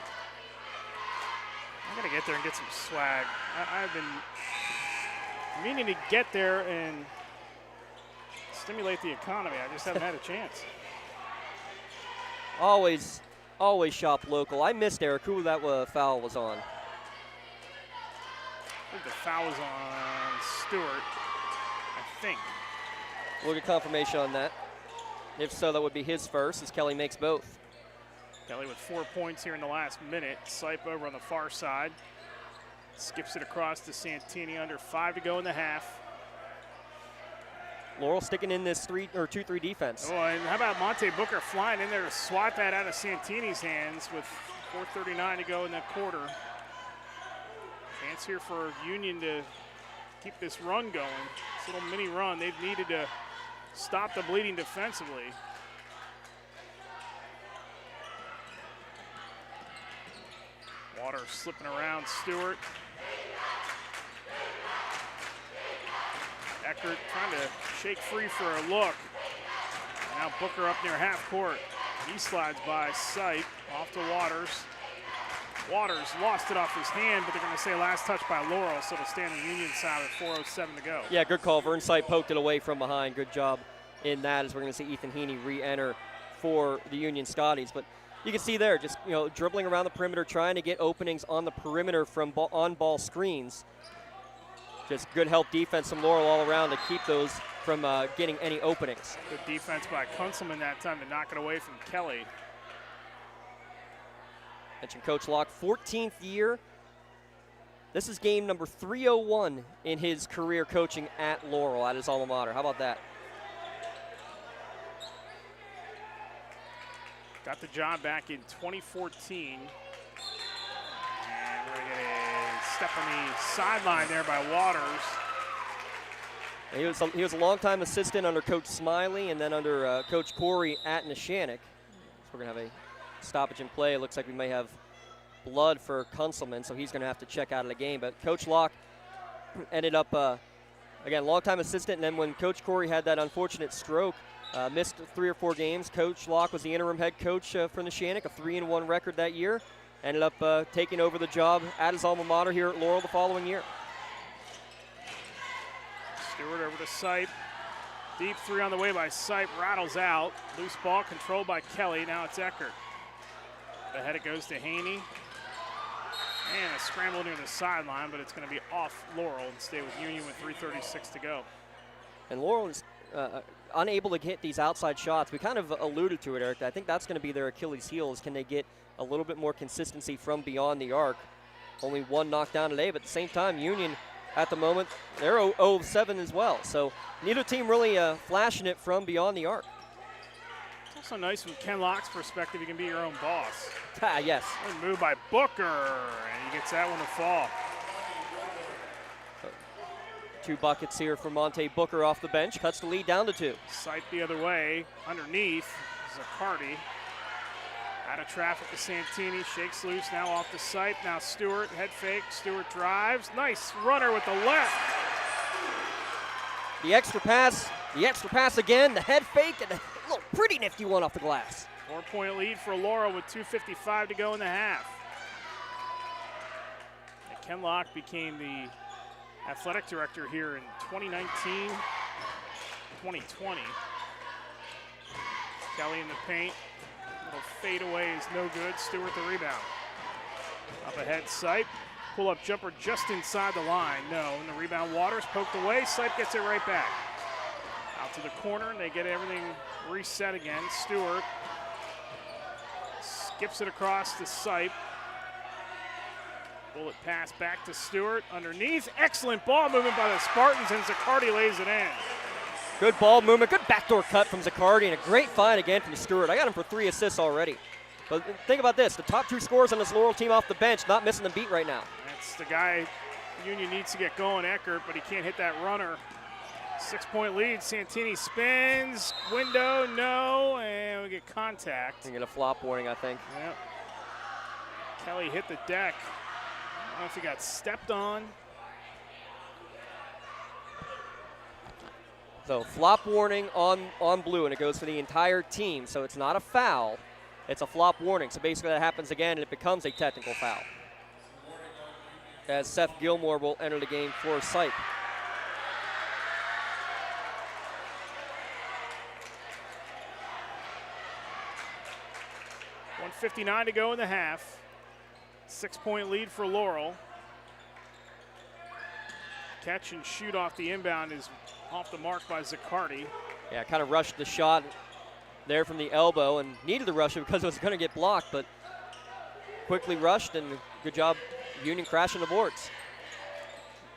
I got to get there and get some swag. I've been meaning to get there and stimulate the economy. I just haven't had a chance. Always shop local. I missed Eric who that foul was on. I think the foul was on Stewart, I think. We'll get confirmation on that. If so, that would be his first, as Kelly makes both. Kelly with 4 points here in the last minute. Sipe over on the far side. Skips it across to Santini, under 5 to go in the half. Laurel sticking in this 2-3 defense. Oh, and how about Monte Booker flying in there to swat that out of Santini's hands with 4:39 to go in that quarter. Chance here for Union to keep this run going. This little mini run. They've needed to stop the bleeding defensively. Water slipping around Stewart. Eckert trying to shake free for a look. Now Booker up near half court. He slides by Sipe off to Waters. Waters lost it off his hand, but they're going to say last touch by Laurel, so it'll stand on Union side with 4:07 to go. Yeah, good call. Vern Sipe poked it away from behind. Good job in that, as we're going to see Ethan Heaney re-enter for the Union Scotties. But you can see there, just dribbling around the perimeter, trying to get openings on the perimeter from on-ball screens. Just good help defense from Laurel all around to keep those from getting any openings. Good defense by Kunzelman that time to knock it away from Kelly. Mentioned Coach Locke, 14th year. This is game number 301 in his career coaching at Laurel, at his alma mater. How about that? Got the job back in 2014. And we're going to get a step on the sideline there by Waters. He was a long-time assistant under Coach Smiley and then under Coach Corey at Neshannock. So we're going to have a stoppage in play. It looks like we may have blood for Kunzelman, so he's going to have to check out of the game. But Coach Locke ended up, again, long-time assistant, and then when Coach Corey had that unfortunate stroke, missed 3 or 4 games. Coach Locke was the interim head coach for Neshannock, a 3-1 record that year. Ended up taking over the job at his alma mater here at Laurel the following year. Stewart over to Sipe. Deep 3 on the way by Sipe, rattles out. Loose ball controlled by Kelly. Now it's Eckert. Ahead it goes to Haney. And a scramble near the sideline, but it's going to be off Laurel and stay with Union with 3:36 to go. And Laurel is unable to hit these outside shots. We kind of alluded to it, Eric. I think that's going to be their Achilles heel, is can they get a little bit more consistency from beyond the arc. Only one knockdown today, but at the same time, Union at the moment, they're 0-7 as well. So neither team really flashing it from beyond the arc. It's also nice from Ken Locke's perspective, you can be your own boss. Yes. Good move by Booker, and he gets that one to fall. 2 buckets here for Monte Booker off the bench, cuts the lead down to 2. Sight the other way, underneath, Zaccardi. Out of traffic to Santini, shakes loose, now off the sight. Now Stewart, head fake, Stewart drives. Nice runner with the left. The extra pass again, the head fake, and a little pretty nifty one off the glass. 4-point lead for Laurel with 2:55 to go in the half. And Ken Locke became the athletic director here in 2019, 2020. Kelly in the paint. Little fade away is no good. Stewart the rebound. Up ahead, Sipe. Pull-up jumper just inside the line. No, and the rebound, Waters poked away. Sipe gets it right back. Out to the corner, and they get everything reset again. Stewart skips it across to Sipe. Bullet pass back to Stewart. Underneath, excellent ball movement by the Spartans, and Zaccardi lays it in. Good ball movement, good backdoor cut from Zaccardi, and a great find again from Stewart. I got him for 3 assists already. But think about this, the top 2 scorers on this Laurel team off the bench, not missing the beat right now. That's the guy Union needs to get going, Eckert, but he can't hit that runner. 6-point lead, Santini spins, window, no, and we get contact. We get a flop warning, I think. Yep. Kelly hit the deck. I don't know if he got stepped on. So flop warning on blue, and it goes for the entire team. So it's not a foul, it's a flop warning. So basically that happens again, and it becomes a technical foul. As Seth Gilmore will enter the game for Sipe. .159 to go in the half. 6-point lead for Laurel. Catch and shoot off the inbound is off the mark by Zaccardi. Yeah, kind of rushed the shot there from the elbow and needed to rush it because it was going to get blocked, but quickly rushed, and good job Union crashing the boards.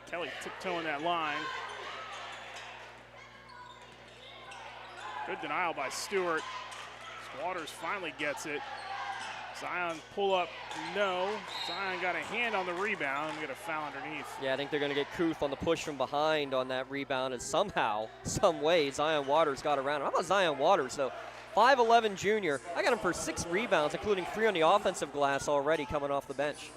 Kelly tiptoeing that line. Good denial by Stewart. Waters finally gets it. Zion pull up, no. Zion got a hand on the rebound and get a foul underneath. Yeah, I think they're going to get Kuth on the push from behind on that rebound, and somehow, some way, Zion Waters got around him. How about Zion Waters, though? 5'11" junior. I got him for 6 rebounds, including 3 on the offensive glass already coming off the bench.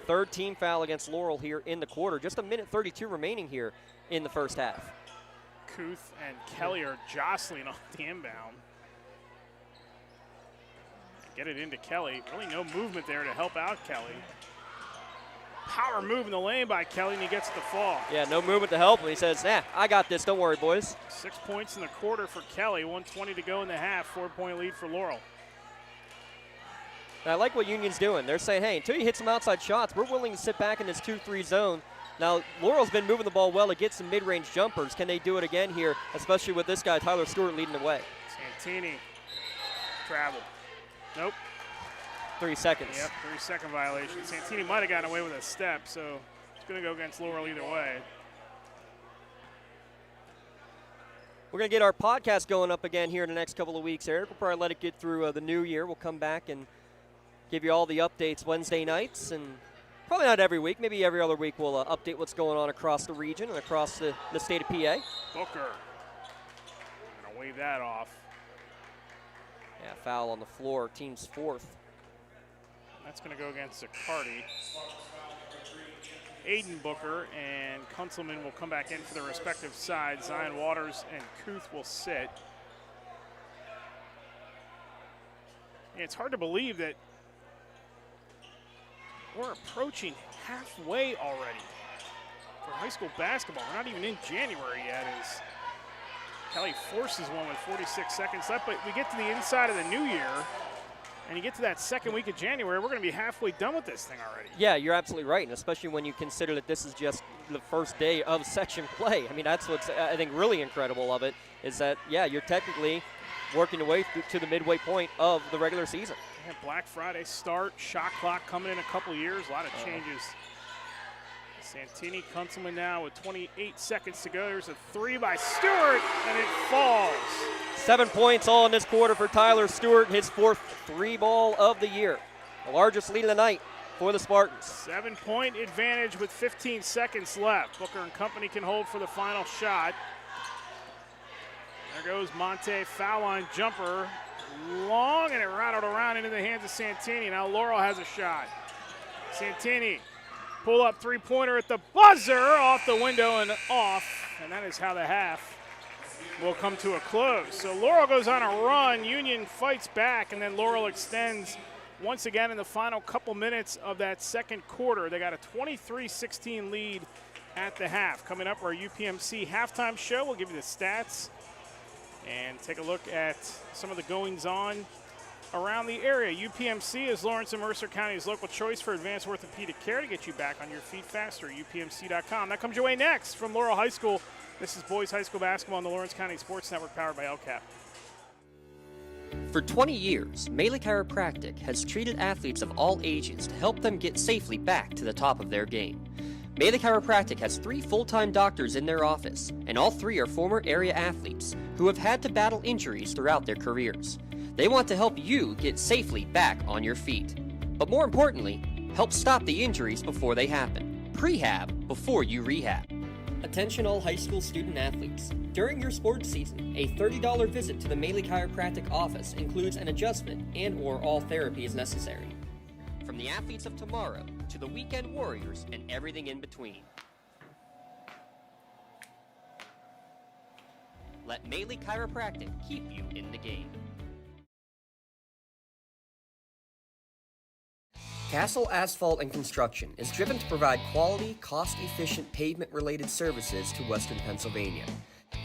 3rd team foul against Laurel here in the quarter. Just 1:32 remaining here in the first half. Kuth and Kelly are jostling on the inbound. Get it into Kelly. Really no movement there to help out Kelly. Power move in the lane by Kelly, and he gets it to fall. Yeah, no movement to help him. He says, I got this. Don't worry, boys. 6 points in the quarter for Kelly. 1:20 to go in the half. 4-point lead for Laurel. And I like what Union's doing. They're saying, hey, until you hit some outside shots, we're willing to sit back in this 2-3 zone. Now, Laurel's been moving the ball well to get some mid-range jumpers. Can they do it again here, especially with this guy, Tyler Stewart, leading the way? Santini, travel. Nope. 3 seconds. Yep, 3-second violation. Santini might have gotten away with a step, so it's going to go against Laurel either way. We're going to get our podcast going up again here in the next couple of weeks, Eric. We'll probably let it get through the new year. We'll come back and give you all the updates Wednesday nights, and probably not every week. Maybe every other week we'll update what's going on across the region and across the state of PA. Booker. Going to wave that off. Yeah, foul on the floor. Team's 4th. That's going to go against Zaccardi. Aiden Booker and Kunzelman will come back in for their respective sides. Zion Waters and Kuth will sit. And it's hard to believe that we're approaching halfway already for high school basketball. We're not even in January yet as Kelly forces one with 46 seconds left, but we get to the inside of the new year, and you get to that second week of January, we're going to be halfway done with this thing already. Yeah, you're absolutely right, and especially when you consider that this is just the first day of section play. I mean, that's what's, I think, really incredible of it, is that, yeah, you're technically working your way to the midway point of the regular season. Yeah, Black Friday start, shot clock coming in a couple years, a lot of changes. Santini Kunzelman now with 28 seconds to go. There's a three by Stewart, and it falls. 7 points all in this quarter for Tyler Stewart, his 4th three-ball of the year. The largest lead of the night for the Spartans. 7-point advantage with 15 seconds left. Booker and company can hold for the final shot. There goes Monte, foul line jumper. Long, and it rattled around into the hands of Santini. Now Laurel has a shot. Santini, pull up three-pointer at the buzzer, off the window and off. And that is how the half will come to a close. So Laurel goes on a run. Union fights back, and then Laurel extends once again in the final couple minutes of that second quarter. They got a 23-16 lead at the half. Coming up, our UPMC halftime show. We'll give you the stats and take a look at some of the goings-on around the area. UPMC is Lawrence and Mercer County's local choice for advanced orthopedic care to get you back on your feet faster. UPMC.com. That comes your way next from Laurel High School. This is boys high school basketball on the Lawrence County Sports Network, powered by LCAP. For 20 years, Melee Chiropractic has treated athletes of all ages to help them get safely back to the top of their game. Melee Chiropractic has 3 full-time doctors in their office, and all 3 are former area athletes who have had to battle injuries throughout their careers. They want to help you get safely back on your feet. But more importantly, help stop the injuries before they happen. Prehab before you rehab. Attention all high school student athletes. During your sports season, a $30 visit to the Melee Chiropractic office includes an adjustment and/or all therapy is necessary. From the athletes of tomorrow to the weekend warriors and everything in between. Let Melee Chiropractic keep you in the game. Castle Asphalt and Construction is driven to provide quality, cost-efficient pavement-related services to Western Pennsylvania.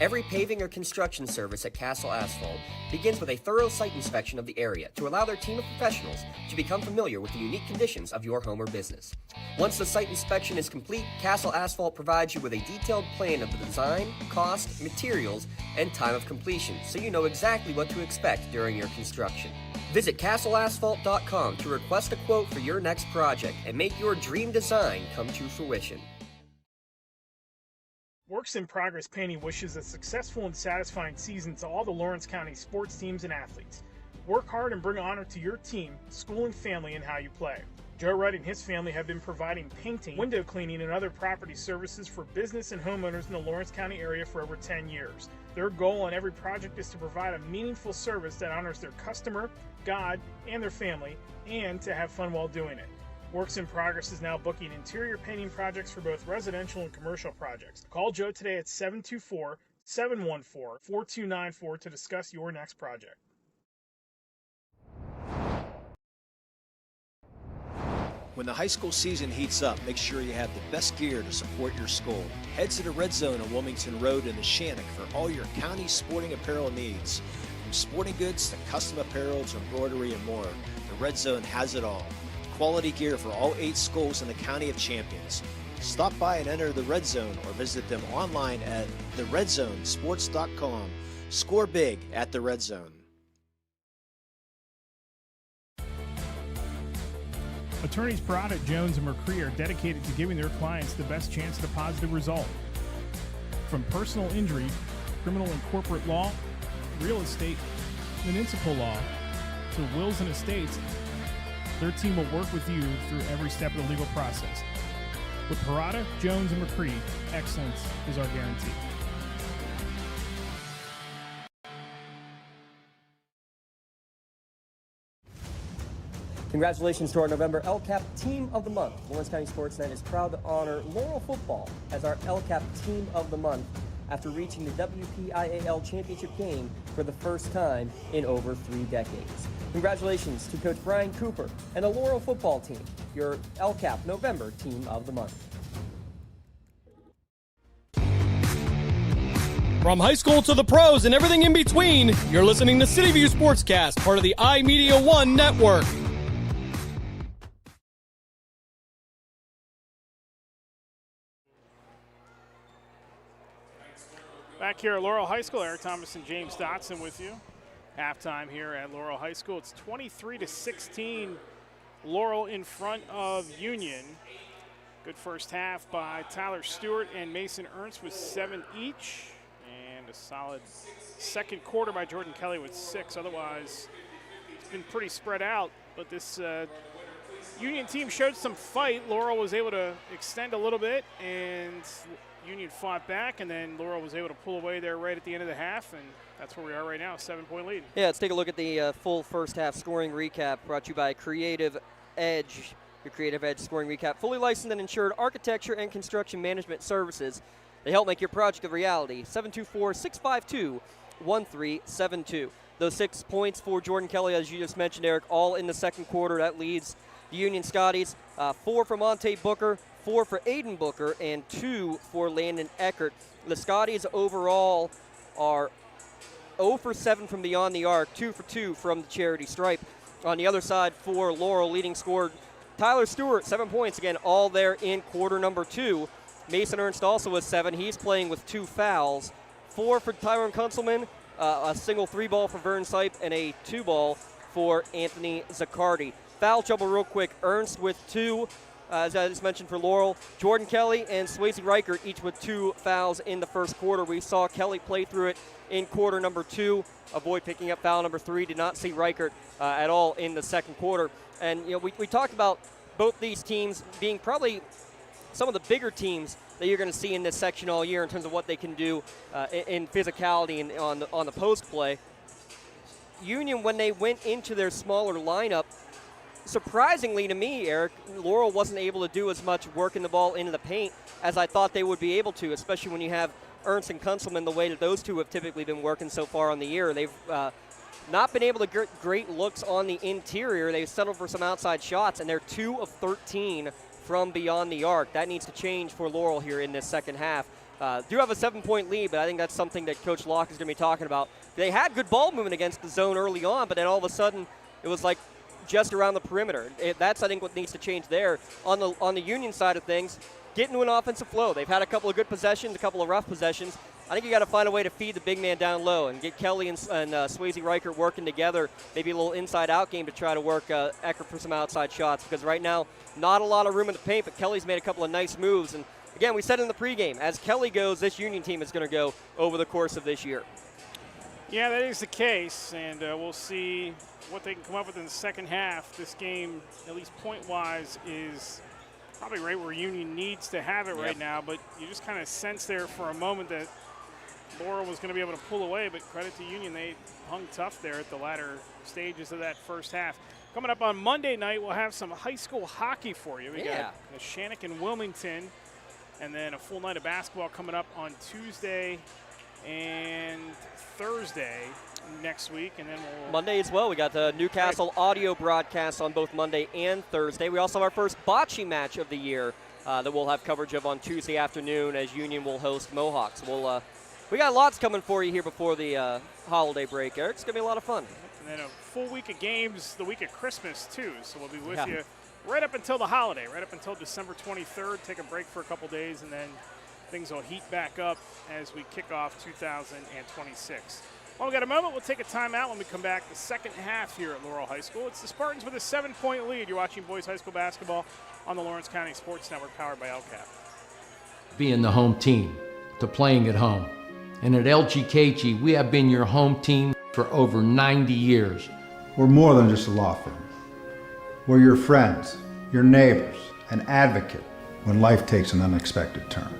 Every paving or construction service at Castle Asphalt begins with a thorough site inspection of the area to allow their team of professionals to become familiar with the unique conditions of your home or business. Once the site inspection is complete, Castle Asphalt provides you with a detailed plan of the design, cost, materials, and time of completion, so you know exactly what to expect during your construction. Visit castleasphalt.com to request a quote for your next project and make your dream design come to fruition. Works in Progress Painting wishes a successful and satisfying season to all the Lawrence County sports teams and athletes. Work hard and bring honor to your team, school, and family in how you play. Joe Wright and his family have been providing painting, window cleaning, and other property services for business and homeowners in the Lawrence County area for over 10 years. Their goal on every project is to provide a meaningful service that honors their customer, God, and their family, and to have fun while doing it. Works in Progress is now booking interior painting projects for both residential and commercial projects. Call Joe today at 724-714-4294 to discuss your next project. When the high school season heats up, make sure you have the best gear to support your school. Head to the Red Zone on Wilmington Road in the Shannock for all your county sporting apparel needs. From sporting goods to custom apparel to embroidery and more, the Red Zone has it all. Quality gear for all 8 schools in the County of Champions. Stop by and enter the Red Zone or visit them online at theredzonesports.com. Score big at the Red Zone. Attorneys Parada, Jones, and McCree are dedicated to giving their clients the best chance at a positive result. From personal injury, criminal and corporate law, real estate, municipal law, to wills and estates, their team will work with you through every step of the legal process. With Parada, Jones, and McCree, excellence is our guarantee. Congratulations to our November LCAP Team of the Month. Lawrence County SportsNet is proud to honor Laurel Football as our LCAP Team of the Month after reaching the WPIAL Championship game for the first time in over 3 decades. Congratulations to Coach Brian Cooper and the Laurel Football Team, your LCAP November Team of the Month. From high school to the pros and everything in between, you're listening to City View Sportscast, part of the iMedia One Network. Back here at Laurel High School, Eric Thomas and James Dotson with you. halftime here at Laurel High School. It's 23-16, Laurel in front of Union. Good first half by Tyler Stewart and Mason Ernst with 7 each. And a solid second quarter by Jordan Kelly with 6. Otherwise, it's been pretty spread out. But this Union team showed some fight. Laurel was able to extend a little bit, and Union fought back, and then Laurel was able to pull away there right at the end of the half, and that's where we are right now, 7-point lead. Yeah, let's take a look at the full first half scoring recap brought to you by Creative Edge. Your Creative Edge scoring recap, fully licensed and insured architecture and construction management services. They help make your project a reality. 724-652-1372. Those 6 points for Jordan Kelly, as you just mentioned, Eric, all in the second quarter. That leads the Union Scotties. 4 for Monte Booker, 4 for Aiden Booker, and 2 for Landon Eckert. The Scotties overall are 0 for 7 from beyond the arc, 2 for 2 from the charity stripe. On the other side for Laurel, leading scorer Tyler Stewart, 7 points, again, all there in quarter number 2. Mason Ernst also with 7. He's playing with 2 fouls. 4 for Tyron Kunzelman, a single 3-ball for Vern Sipe, and a 2-ball for Anthony Zaccardi. Foul trouble real quick. Ernst with 2, as I just mentioned, for Laurel. Jordan Kelly and Swayze Reichert each with 2 fouls in the first quarter. We saw Kelly play through it in quarter number 2, avoid picking up foul number 3. Did not see Reichert at all in the second quarter. And, you know, we talked about both these teams being probably some of the bigger teams that you're going to see in this section all year in terms of what they can do in physicality and on the post play. Union, when they went into their smaller lineup, surprisingly to me, Eric, Laurel wasn't able to do as much working the ball into the paint as I thought they would be able to, especially when you have Ernst and Kunzelman the way that those two have typically been working so far on the year. They've not been able to get great looks on the interior. They've settled for some outside shots, and they're 2 of 13 from beyond the arc. That needs to change for Laurel here in this second half. Do have a 7-point lead, but I think that's something that Coach Locke is going to be talking about. They had good ball movement against the zone early on, but then all of a sudden it was like just around the perimeter. That's, I think, what needs to change there. On the Union side of things, get into an offensive flow. They've had a couple of good possessions, a couple of rough possessions. I think you got to find a way to feed the big man down low and get Kelly and Swayze Reichert working together, maybe a little inside-out game to try to work Eckert for some outside shots, because right now, not a lot of room in the paint, but Kelly's made a couple of nice moves. And again, we said in the pregame, as Kelly goes, this Union team is going to go over the course of this year. Yeah, that is the case, and we'll see what they can come up with in the second half. This game, at least point-wise, is probably right where Union needs to have it right now, but you just kind of sense there for a moment that Laurel was going to be able to pull away, but credit to Union, they hung tough there at the latter stages of that first half. Coming up on Monday night, we'll have some high school hockey for you. We got Shannock and Wilmington, and then a full night of basketball coming up on Tuesday and Thursday next week, and then Monday as well. We got the Newcastle audio broadcast on both Monday and Thursday. We also have our first bocce match of the year that we'll have coverage of on Tuesday afternoon as Union will host Mohawks. We got lots coming for you here before the holiday break, Eric. It's going to be a lot of fun. And then a full week of games the week of Christmas, too. So we'll be with you right up until the holiday, right up until December 23rd. Take a break for a couple days, and then things will heat back up as we kick off 2026. Well, we got a moment. We'll take a timeout when we come back. The second half here at Laurel High School. It's the Spartans with a 7-point lead. You're watching boys high school basketball on the Lawrence County Sports Network, powered by LCAP. Being the home team, to playing at home. And at LGKG, we have been your home team for over 90 years. We're more than just a law firm. We're your friends, your neighbors, an advocate when life takes an unexpected turn.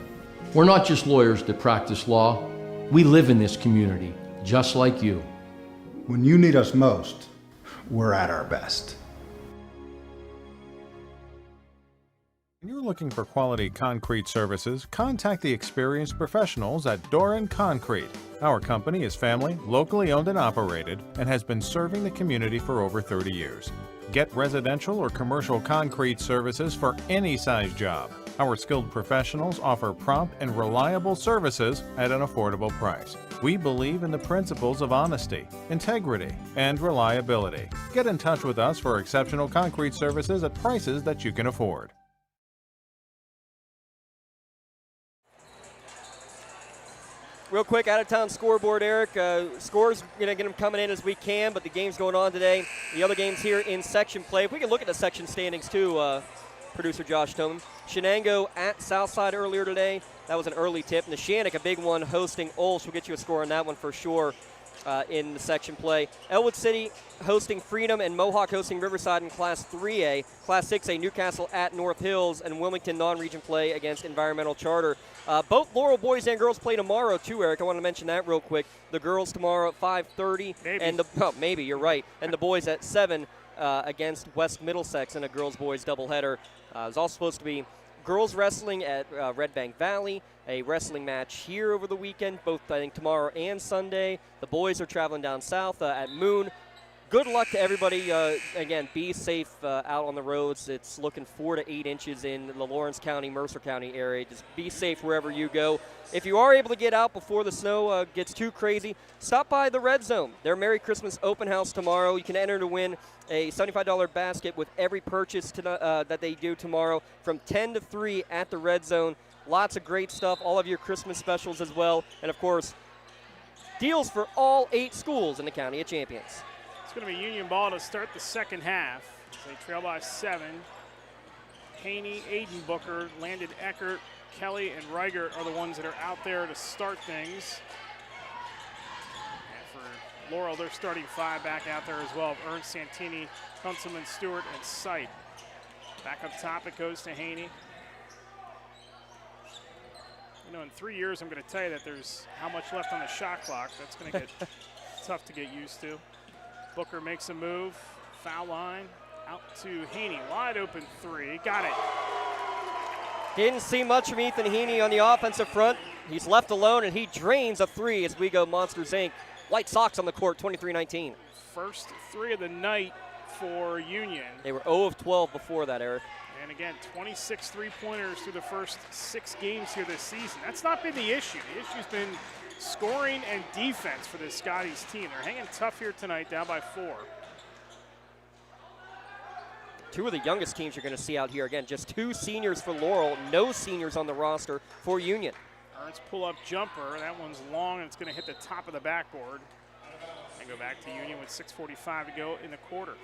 We're not just lawyers that practice law. We live in this community, just like you. When you need us most, we're at our best. When you're looking for quality concrete services, contact the experienced professionals at Doran Concrete. Our company is family, locally owned and operated, and has been serving the community for over 30 years. Get residential or commercial concrete services for any size job. Our skilled professionals offer prompt and reliable services at an affordable price. We believe in the principles of honesty, integrity, and reliability. Get in touch with us for exceptional concrete services at prices that you can afford. real quick, out-of-town scoreboard, Eric. Scores, going to get them coming in as we can, but the game's going on today. The other games here in section play. If we can look at the section standings, too, producer Josh Tillman. Shenango at Southside earlier today. That was an early tip. Neshannock, a big one, hosting Olsh. We'll get you a score on that one for sure in the section play. Elwood City hosting Freedom, and Mohawk hosting Riverside in Class 3A. Class 6A, Newcastle at North Hills, and Wilmington non-region play against Environmental Charter. Both Laurel boys and girls play tomorrow, too, Eric. I want to mention that real quick. The girls tomorrow at 5:30. Maybe. And maybe, you're right. And the boys at 7 against West Middlesex in a girls-boys doubleheader. There's also supposed to be girls wrestling at Red Bank Valley, a wrestling match here over the weekend, both I think tomorrow and Sunday. The boys are traveling down south at Moon. Good luck to everybody. Again, be safe out on the roads. It's looking 4 to 8 inches in the Lawrence County, Mercer County area. Just be safe wherever you go. If you are able to get out before the snow gets too crazy, stop by the Red Zone. Their Merry Christmas open house tomorrow. You can enter to win a $75 basket with every purchase that they do tomorrow from 10 to 3 at the Red Zone. Lots of great stuff, all of your Christmas specials as well, and of course, deals for all 8 schools in the County of Champions. It's going to be Union ball to start the second half. They trail by 7. Haney, Aiden Booker, Landon Eckert, Kelly, and Reiger are the ones that are out there to start things. And for Laurel, they're starting 5 back out there as well. Ernst, Santini, Kunzelman, Stewart, and Sight. Back up top, it goes to Haney. You know, in 3 years, I'm going to tell you that there's how much left on the shot clock. That's going to get tough to get used to. Booker makes a move, foul line, out to Haney. Wide open 3, got it. Didn't see much from Ethan Haney on the offensive front. He's left alone, and he drains a 3 as we go Monsters, Inc. White Sox on the court, 23-19. First 3 of the night for Union. They were 0 of 12 before that, Eric. And again, 26 three-pointers through the first 6 games here this season. That's not been the issue. The issue's been scoring and defense for this Scotties team. They're hanging tough here tonight, down by 4. 2 of the youngest teams you're going to see out here. Again, just 2 seniors for Laurel, no seniors on the roster for Union. Ernst pull-up jumper. That one's long, and it's going to hit the top of the backboard. And go back to Union with 6:45 to go in the quarter.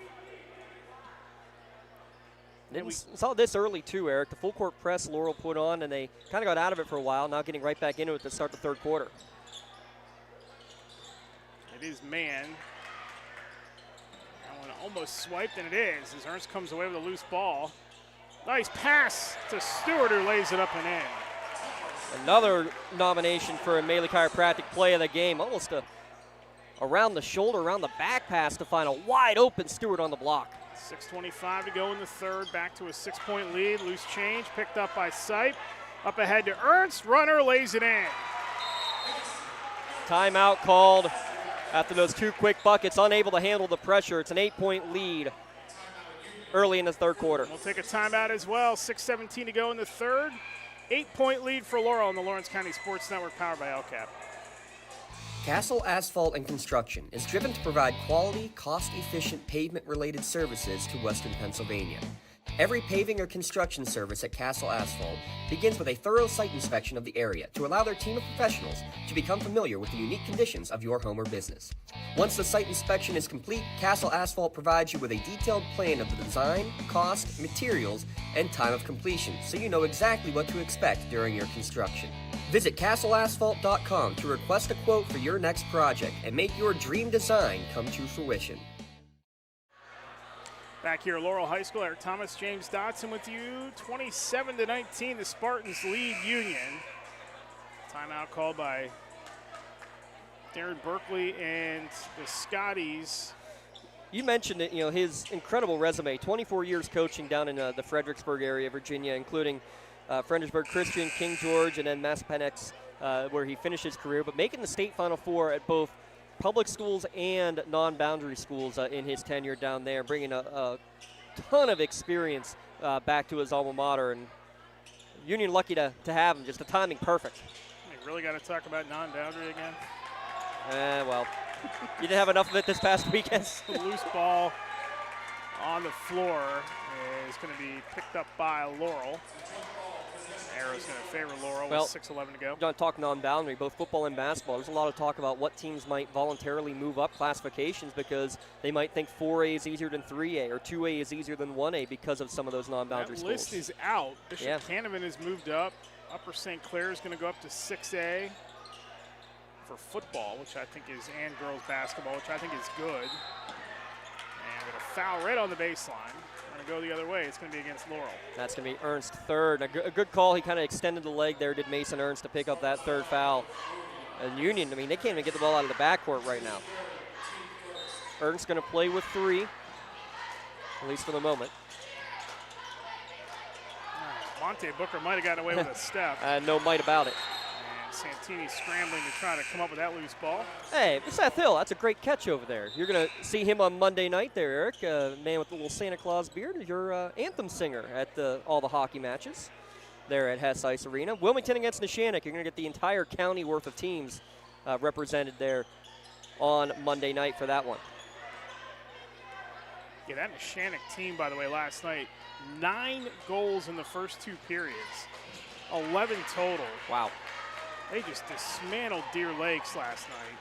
We saw this early, too, Eric. The full court press Laurel put on, and they kind of got out of it for a while, now getting right back into it to start the third quarter. It is man. That one almost swiped, and it is, as Ernst comes away with a loose ball. Nice pass to Stewart, who lays it up and in. Another nomination for a Maley Chiropractic play of the game. Almost a around the shoulder, around the back pass to find a wide open Stewart on the block. 6:25 to go in the third. Back to a 6-point lead. Loose change picked up by Sipe. Up ahead to Ernst. Runner lays it in. Timeout called after those 2 quick buckets. Unable to handle the pressure. It's an 8-point lead early in the third quarter. We'll take a timeout as well. 6:17 to go in the third. 8-point lead for Laurel on the Lawrence County Sports Network, powered by LCAP. Castle Asphalt and Construction is driven to provide quality, cost-efficient pavement-related services to Western Pennsylvania. Every paving or construction service at Castle Asphalt begins with a thorough site inspection of the area to allow their team of professionals to become familiar with the unique conditions of your home or business. Once the site inspection is complete, Castle Asphalt provides you with a detailed plan of the design, cost, materials, and time of completion, so you know exactly what to expect during your construction. Visit castleasphalt.com to request a quote for your next project and make your dream design come to fruition. Back here at Laurel High School, Eric Thomas, James Dotson with you. 27-19, the Spartans lead Union. Timeout called by Darren Berkeley and the Scotties. You mentioned it, his incredible resume, 24 years coaching down in the Fredericksburg area, Virginia, including Fredericksburg Christian, King George, and then Massapenex, where he finished his career, but making the state Final Four at both public schools and non-boundary schools in his tenure down there, bringing a ton of experience back to his alma mater. And Union lucky to have him, just the timing perfect. You really got to talk about non-boundary again? Well, you didn't have enough of it this past weekend. The loose ball on the floor is going to be picked up by Laurel. Arrow's going to favor Laurel Well, with 6:11 to go. Don't talk non-boundary, both football and basketball. There's a lot of talk about what teams might voluntarily move up classifications because they might think 4A is easier than 3A or 2A is easier than 1A because of some of those non-boundary That schools. list is out. Bishop Yeah. Canavan has moved up. Upper St. Clair is going to go up to 6A for football, which I think is, and girls basketball, which I think is good. And going to foul right on the baseline. Going to go the other way. It's going to be against Laurel. That's going to be Ernst third. A good call. He kind of extended the leg there, did Mason Ernst, to pick up that third foul. And Union, I mean, they can't even get the ball out of the backcourt right now. Ernst going to play with 3, at least for the moment. Monte Booker might have gotten away with a step. No might about it. And Santini scrambling to try to come up with that loose ball. Hey, Seth Hill, that's a great catch over there. You're going to see him on Monday night there, Eric, man with the little Santa Claus beard. Your anthem singer at all the hockey matches there at Hess Ice Arena. Wilmington against Neshannock. You're going to get the entire county worth of teams represented there on Monday night for that one. Yeah, that Neshannock team, by the way, last night, 9 goals in the first 2 periods, 11 total. Wow. They just dismantled Deer Lakes last night.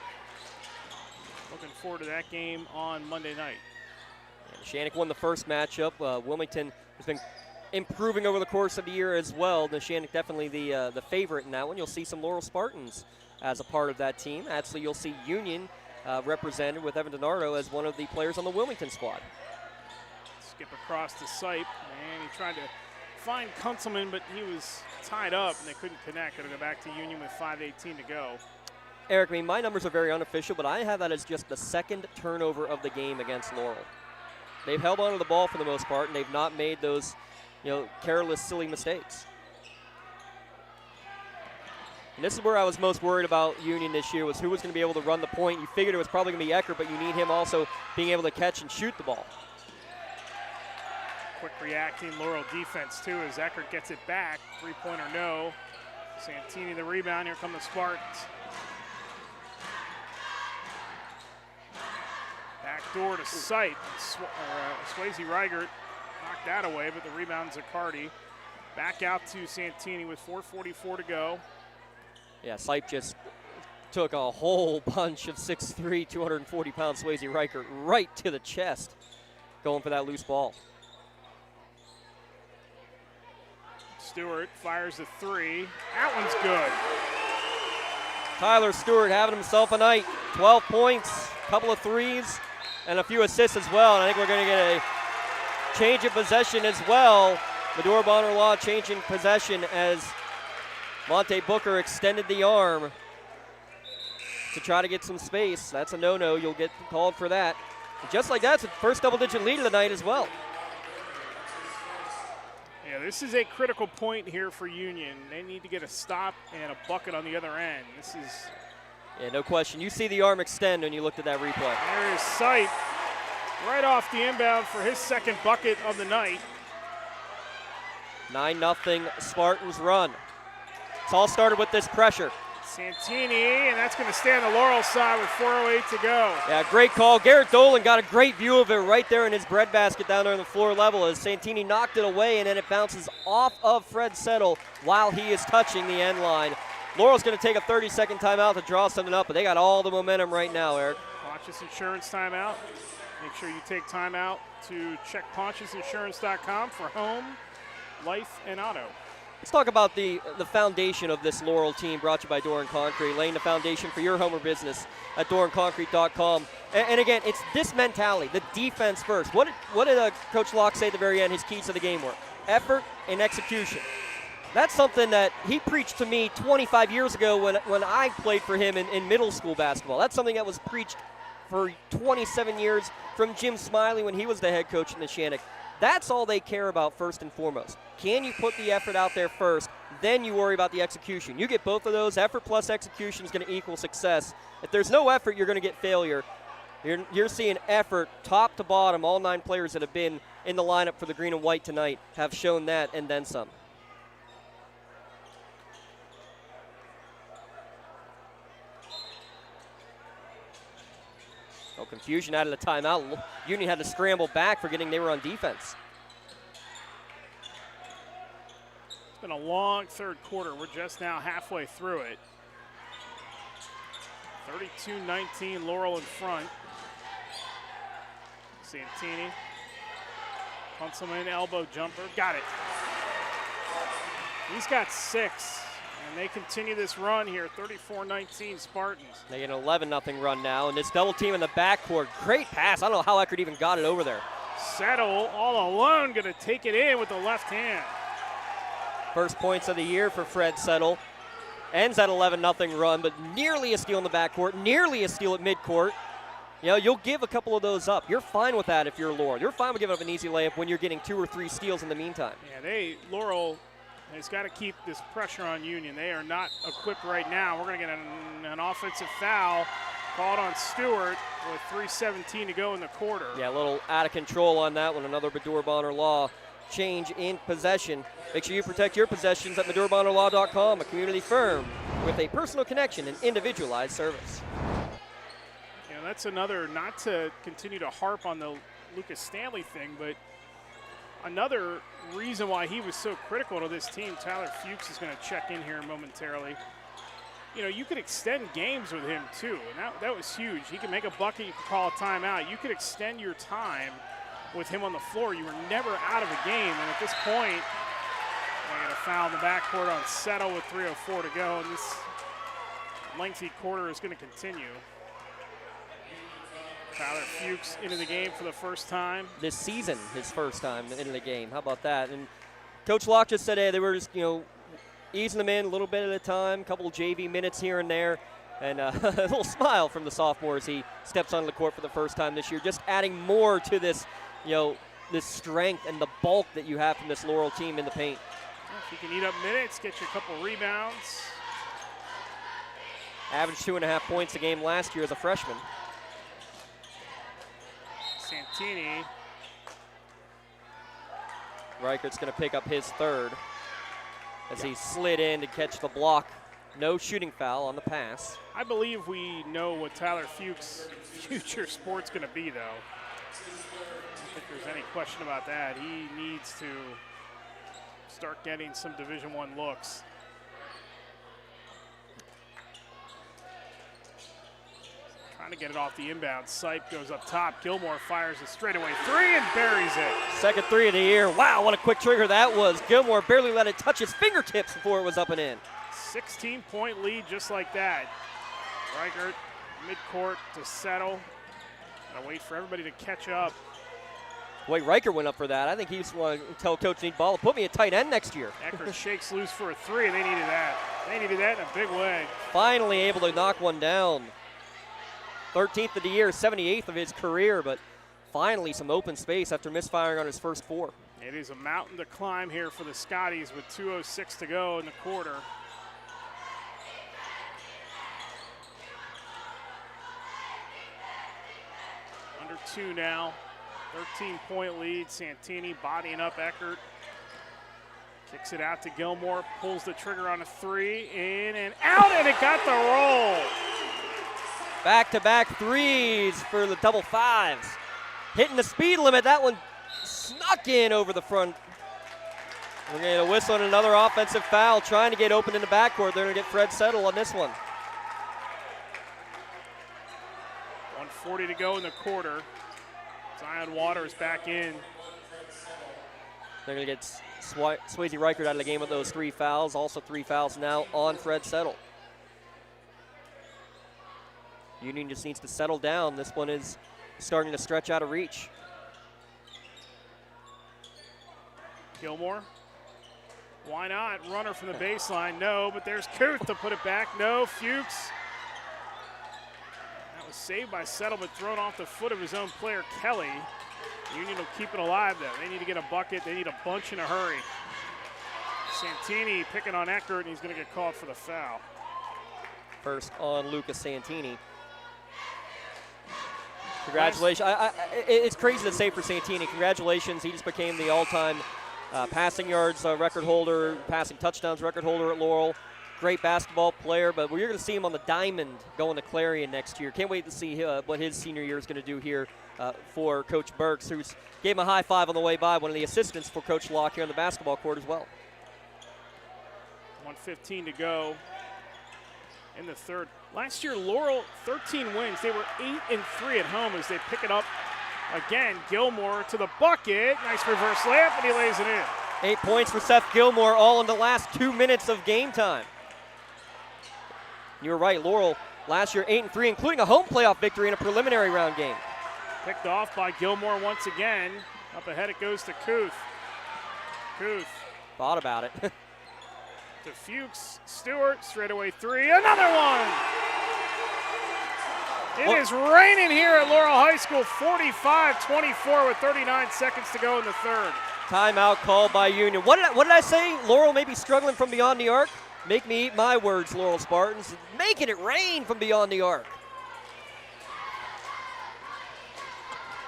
Looking forward to that game on Monday night. Neshannock won the first matchup. Wilmington has been improving over the course of the year as well. Neshannock definitely the favorite in that one. You'll see some Laurel Spartans as a part of that team. Actually, you'll see Union represented with Evan DiNardo as one of the players on the Wilmington squad. Skip across the site, and he tried to find Kunzelman, but he was tied up, and they couldn't connect. It'll go back to Union with 5:18 to go. Eric, I mean, my numbers are very unofficial, but I have that as just the second turnover of the game against Laurel. They've held onto the ball for the most part, and they've not made those, careless, silly mistakes. And this is where I was most worried about Union this year, was who was going to be able to run the point. You figured it was probably going to be Eckert, but you need him also being able to catch and shoot the ball. Quick reacting Laurel defense, too, as Eckert gets it back. 3-pointer no. Santini the rebound. Here come the Spartans. Back door to Sight. Swayze Reigert knocked that away, but the rebound Zaccardi. Back out to Santini with 4:44 to go. Yeah, Sipe just took a whole bunch of 6'3", 240-pound Swayze Reigert right to the chest, going for that loose ball. Stewart fires a 3. That one's good. Tyler Stewart having himself a night. 12 points, a couple of threes, and a few assists as well. And I think we're going to get a change of possession as well. Medora Bonner Law changing possession as Monte Booker extended the arm to try to get some space. That's a no-no. You'll get called for that. And just like that, it's the first double-digit lead of the night as well. Yeah, this is a critical point here for Union. They need to get a stop and a bucket on the other end. This is... Yeah, no question. You see the arm extend when you looked at that replay. There is Sight right off the inbound for his second bucket of the night. 9-0 Spartans run. It's all started with this pressure. Santini, and that's going to stay on the Laurel side with 4:08 to go. Yeah, great call. Garrett Dolan got a great view of it right there in his breadbasket down there on the floor level as Santini knocked it away, and then it bounces off of Fred Settle while he is touching the end line. Laurel's going to take a 30-second timeout to draw something up, but they got all the momentum right now, Eric. Pontius Insurance timeout. Make sure you take time out to check PontiusInsurance.com for home, life, and auto. Let's talk about the foundation of this Laurel team brought to you by Doran Concrete, laying the foundation for your home or business at DoranConcrete.com. And again, it's this mentality, the defense first. What did Coach Locke say at the very end his keys to the game were? Effort and execution. That's something that he preached to me 25 years ago when I played for him in middle school basketball. That's something that was preached for 27 years from Jim Smiley when he was the head coach in Neshannock. That's all they care about first and foremost. Can you put the effort out there first? Then you worry about the execution. You get both of those. Effort plus execution is going to equal success. If there's no effort, you're going to get failure. You're seeing effort top to bottom. All 9 players that have been in the lineup for the green and white tonight have shown that and then some. No confusion out of the timeout. Union had to scramble back, forgetting they were on defense. It's been a long third quarter. We're just now halfway through it. 32-19, Laurel in front. Santini. Punts him in, elbow jumper. Got it. He's got 6. And they continue this run here, 34-19 Spartans. They get an 11-0 run now, and this double team in the backcourt. Great pass. I don't know how Eckert even got it over there. Settle all alone, going to take it in with the left hand. First points of the year for Fred Settle. Ends that 11-0 run, but nearly a steal in the backcourt, nearly a steal at midcourt. You know, you'll give a couple of those up. You're fine with that if you're Laurel. You're fine with giving up an easy layup when you're getting 2 or 3 steals in the meantime. Yeah, Laurel has got to keep this pressure on Union. They are not equipped right now. We're going to get an offensive foul called on Stewart with 3:17 to go in the quarter. Yeah, a little out of control on that one. Another Baddour Bonner Law change in possession. Make sure you protect your possessions at MaddourBonnerLaw.com, a community firm with a personal connection and individualized service. You know, that's another, not to continue to harp on the Lucas Stanley thing, but another reason why he was so critical to this team. Tyler Fuchs is going to check in here momentarily. You know, you could extend games with him too, and that was huge. He can make a bucket, you can call a timeout. You could extend your time with him on the floor. You were never out of a game, and at this point, they got a foul in the backcourt on Settle with 3:04 to go, and this lengthy quarter is going to continue. Tyler Fuchs into the game for the first time. This season, his first time into the game. How about that? And Coach Locke just said, hey, they were just, you know, easing them in a little bit at a time, a couple of JV minutes here and there, and a little smile from the sophomore as he steps onto the court for the first time this year, just adding more to this, you know, this strength and the bulk that you have from this Laurel team in the paint. If you can eat up minutes, get you a couple rebounds. Averaged 2.5 points a game last year as a freshman. Santini. Reichert's going to pick up his third as he slid in to catch the block. No shooting foul on the pass. I believe we know what Tyler Fuchs' future sport's going to be, though. I don't think there's any question about that. He needs to start getting some Division I looks. Trying to get it off the inbound. Sipe goes up top. Gilmore fires a straightaway 3 and buries it. Second 3 of the year. Wow, what a quick trigger that was. Gilmore barely let it touch his fingertips before it was up and in. 16-point lead just like that. Reichert midcourt to Settle. Gotta wait for everybody to catch up. Wait, Reichert went up for that. I think he just wanted to tell Coach Need Ball, put me at tight end next year. Eckert shakes loose for a 3, and they needed that. They needed that in a big way. Finally able to knock one down. 13th of the year, 78th of his career, but finally some open space after misfiring on his first 4. It is a mountain to climb here for the Scotties with 2:06 to go in the quarter. Under 2 now. 13-point lead. Santini bodying up Eckert. Kicks it out to Gilmore. Pulls the trigger on a 3. In and out, and it got the roll. Back-to-back threes for the double fives. Hitting the speed limit. That one snuck in over the front. We're going to whistle on another offensive foul, trying to get open in the backcourt. They're going to get Fred Settle on this one. 1:40 to go in the quarter. Zion Waters back in. They're going to get Swayze Reichert out of the game with those 3 fouls. Also 3 fouls now on Fred Settle. Union just needs to settle down. This one is starting to stretch out of reach. Gilmore. Why not? Runner from the baseline. No, but there's Kuth to put it back. No, Fuchs. That was saved by Settle, but thrown off the foot of his own player, Kelly. Union will keep it alive, though. They need to get a bucket. They need a bunch in a hurry. Santini picking on Eckert, and he's going to get called for the foul. First on Lucas Santini. Congratulations. It's crazy to say for Santini. Congratulations. He just became the all-time passing yards record holder, passing touchdowns record holder at Laurel. Great basketball player, but we're going to see him on the diamond going to Clarion next year. Can't wait to see what his senior year is going to do here for Coach Burks, who's gave him a high five on the way by, one of the assistants for Coach Locke here on the basketball court as well. 1:15 to go in the third. Last year, Laurel, 13 wins. They were 8-3 at home as they pick it up again. Gilmore to the bucket. Nice reverse layup, and he lays it in. 8 points for Seth Gilmore, all in the last 2 minutes of game time. You were right, Laurel last year 8-3, including a home playoff victory in a preliminary round game. Picked off by Gilmore once again. Up ahead it goes to Kuth. Kuth. Thought about it. To Fuchs. Stewart, straightaway three. Another one! It is raining here at Laurel High School. 45-24 with 39 seconds to go in the third. Timeout called by Union. What did I say? Laurel may be struggling from beyond the arc. Make me eat my words, Laurel Spartans. Making it rain from beyond the arc.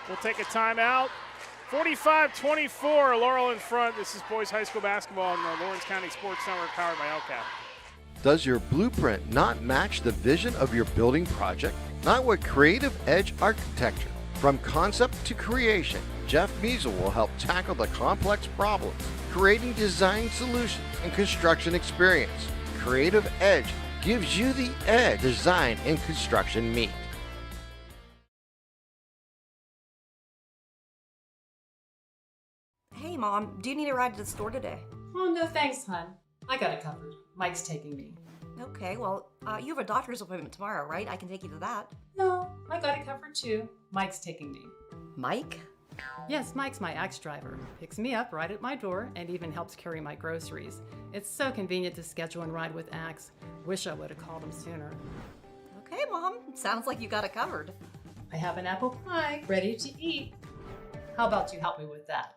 We'll take a timeout. 45-24, Laurel in front. This is boys high school basketball on the Lawrence County Sports Network, powered by LCAP. Does your blueprint not match the vision of your building project? Not with Creative Edge Architecture. From concept to creation, Jeff Measle will help tackle the complex problems, creating design solutions and construction experience. Creative Edge gives you the edge design and construction meet. Hey, Mom, do you need a ride to the store today? Oh, no thanks, hon. I got it covered. Mike's taking me. Okay, well, you have a doctor's appointment tomorrow, right? I can take you to that. No, I got it covered too. Mike's taking me. Mike? Yes, Mike's my Axe driver. Picks me up right at my door and even helps carry my groceries. It's so convenient to schedule and ride with Axe. Wish I would have called him sooner. Okay, Mom. Sounds like you got it covered. I have an apple pie ready to eat. How about you help me with that?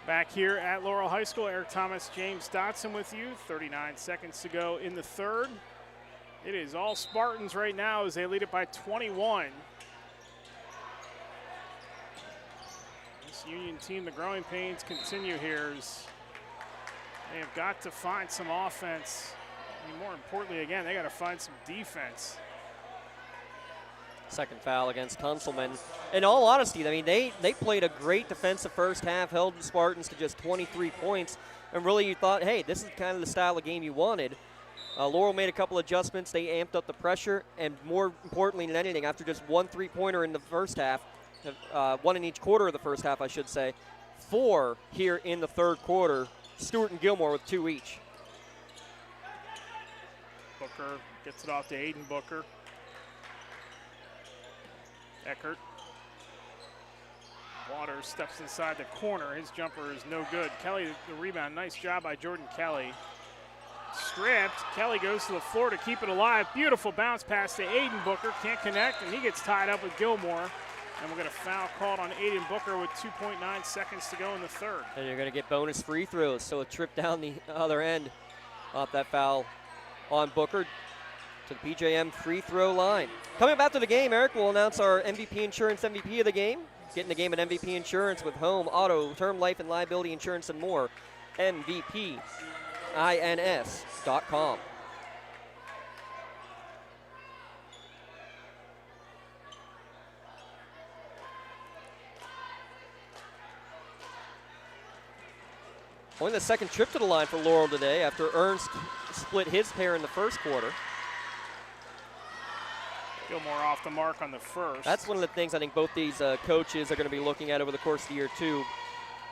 Back here at Laurel High School, Eric Thomas, James Dotson with you. 39 seconds to go in the third. It is all Spartans right now as they lead it by 21. This Union team, the growing pains continue here as they have got to find some offense. And more importantly, again, they got to find some defense. Second foul against Tunselman. In all honesty, I mean, they played a great defensive first half, held the Spartans to just 23 points, and really you thought, hey, this is kind of the style of game you wanted. Laurel made a couple adjustments. They amped up the pressure, and more importantly than anything, after just one three-pointer in the first half, one in each quarter of the first half, I should say, 4 here in the third quarter, Stewart and Gilmore with 2 each. Booker gets it off to Aiden Booker. Eckert. Waters steps inside the corner. His jumper is no good. Kelly, the rebound. Nice job by Jordan Kelly. Stripped. Kelly goes to the floor to keep it alive. Beautiful bounce pass to Aiden Booker. Can't connect, and he gets tied up with Gilmore. And we'll get a foul called on Aiden Booker with 2.9 seconds to go in the third. And you're going to get bonus free throws, so a trip down the other end off that foul on Booker to the PJM free throw line. Coming up after the game, Eric will announce our MVP Insurance MVP of the game. Getting the game at MVP Insurance with home, auto, term, life, and liability insurance and more. MVPINS.com. Only the second trip to the line for Laurel today after Ernst split his pair in the first quarter. Gilmore off the mark on the first. That's one of the things I think both these coaches are going to be looking at over the course of the year, too.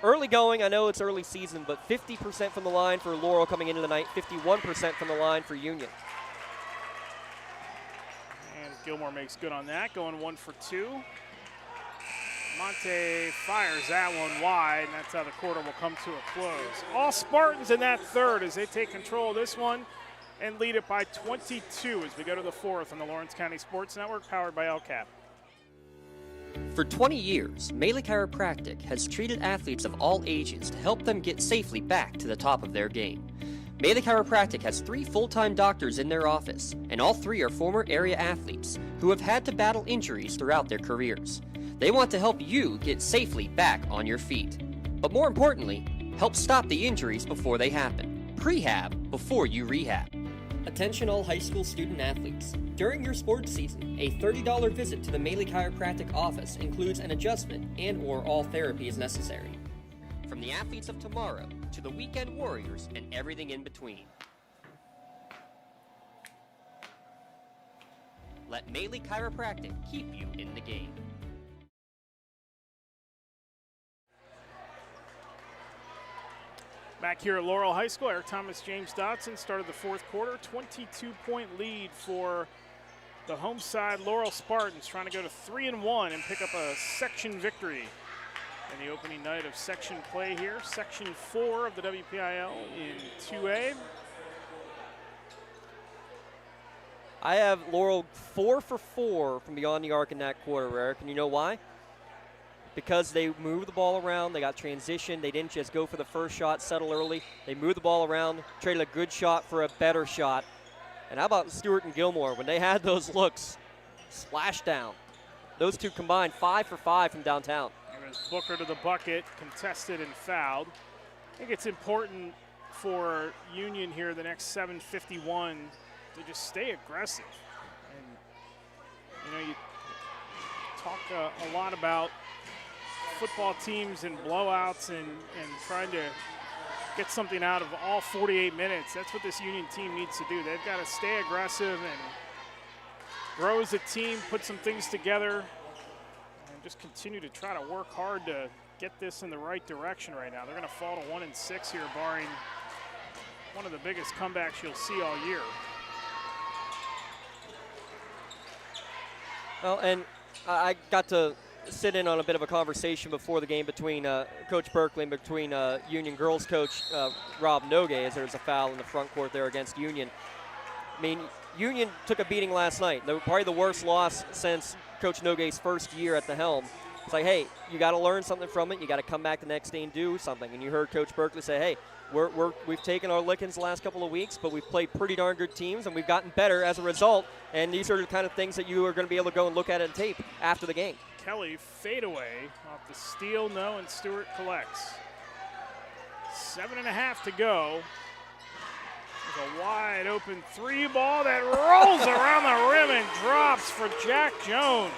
Early going, I know it's early season, but 50% from the line for Laurel coming into the night, 51% from the line for Union. And Gilmore makes good on that, going 1 for 2. Monte fires that one wide, and that's how the quarter will come to a close. All Spartans in that third as they take control of this one and lead it by 22 as we go to the fourth on the Lawrence County Sports Network, powered by LCAP. For 20 years, Melee Chiropractic has treated athletes of all ages to help them get safely back to the top of their game. Melee Chiropractic has 3 full-time doctors in their office, and all 3 are former area athletes who have had to battle injuries throughout their careers. They want to help you get safely back on your feet. But more importantly, help stop the injuries before they happen. Prehab before you rehab. Attention all high school student athletes. During your sports season, a $30 visit to the Melee Chiropractic office includes an adjustment and/or all therapy is necessary. From the athletes of tomorrow to the weekend warriors and everything in between. Let Maley Chiropractic keep you in the game. Back here at Laurel High School, Eric Thomas, James Dotson started the fourth quarter. 22-point lead for the home side Laurel Spartans, trying to go to 3-1 and pick up a section victory in the opening night of section play here. Section 4 of the WPIAL in 2A. I have Laurel 4 for 4 from beyond the arc in that quarter, Eric, and you know why? Because they moved the ball around, they got transition, they didn't just go for the first shot, settle early. They moved the ball around, traded a good shot for a better shot. And how about Stewart and Gilmore? When they had those looks, splash down. Those two combined 5 for 5 from downtown. It was Booker to the bucket, contested and fouled. I think it's important for Union here the next 7:51 to just stay aggressive. And, you talk a lot about football teams and blowouts and trying to get something out of all 48 minutes. That's what this Union team needs to do. They've got to stay aggressive and grow as a team, put some things together, and just continue to try to work hard to get this in the right direction right now. They're going to fall to 1-6 here, barring one of the biggest comebacks you'll see all year. Well, and I got to sit in on a bit of a conversation before the game between Coach Berkeley and between Union girls coach Rob Nogue, as there's a foul in the front court there against Union. I mean, Union took a beating last night. They were probably the worst loss since Coach Nogue's first year at the helm. It's like, hey, you got to learn something from it. You got to come back the next day and do something. And you heard Coach Berkeley say, hey, we've taken our lickings the last couple of weeks, but we've played pretty darn good teams, and we've gotten better as a result. And these are the kind of things that you are going to be able to go and look at in tape after the game. Kelly fadeaway off the steal, no, and Stewart collects. 7.5 to go. There's a wide open 3 ball that rolls around the rim and drops for Jack Jones.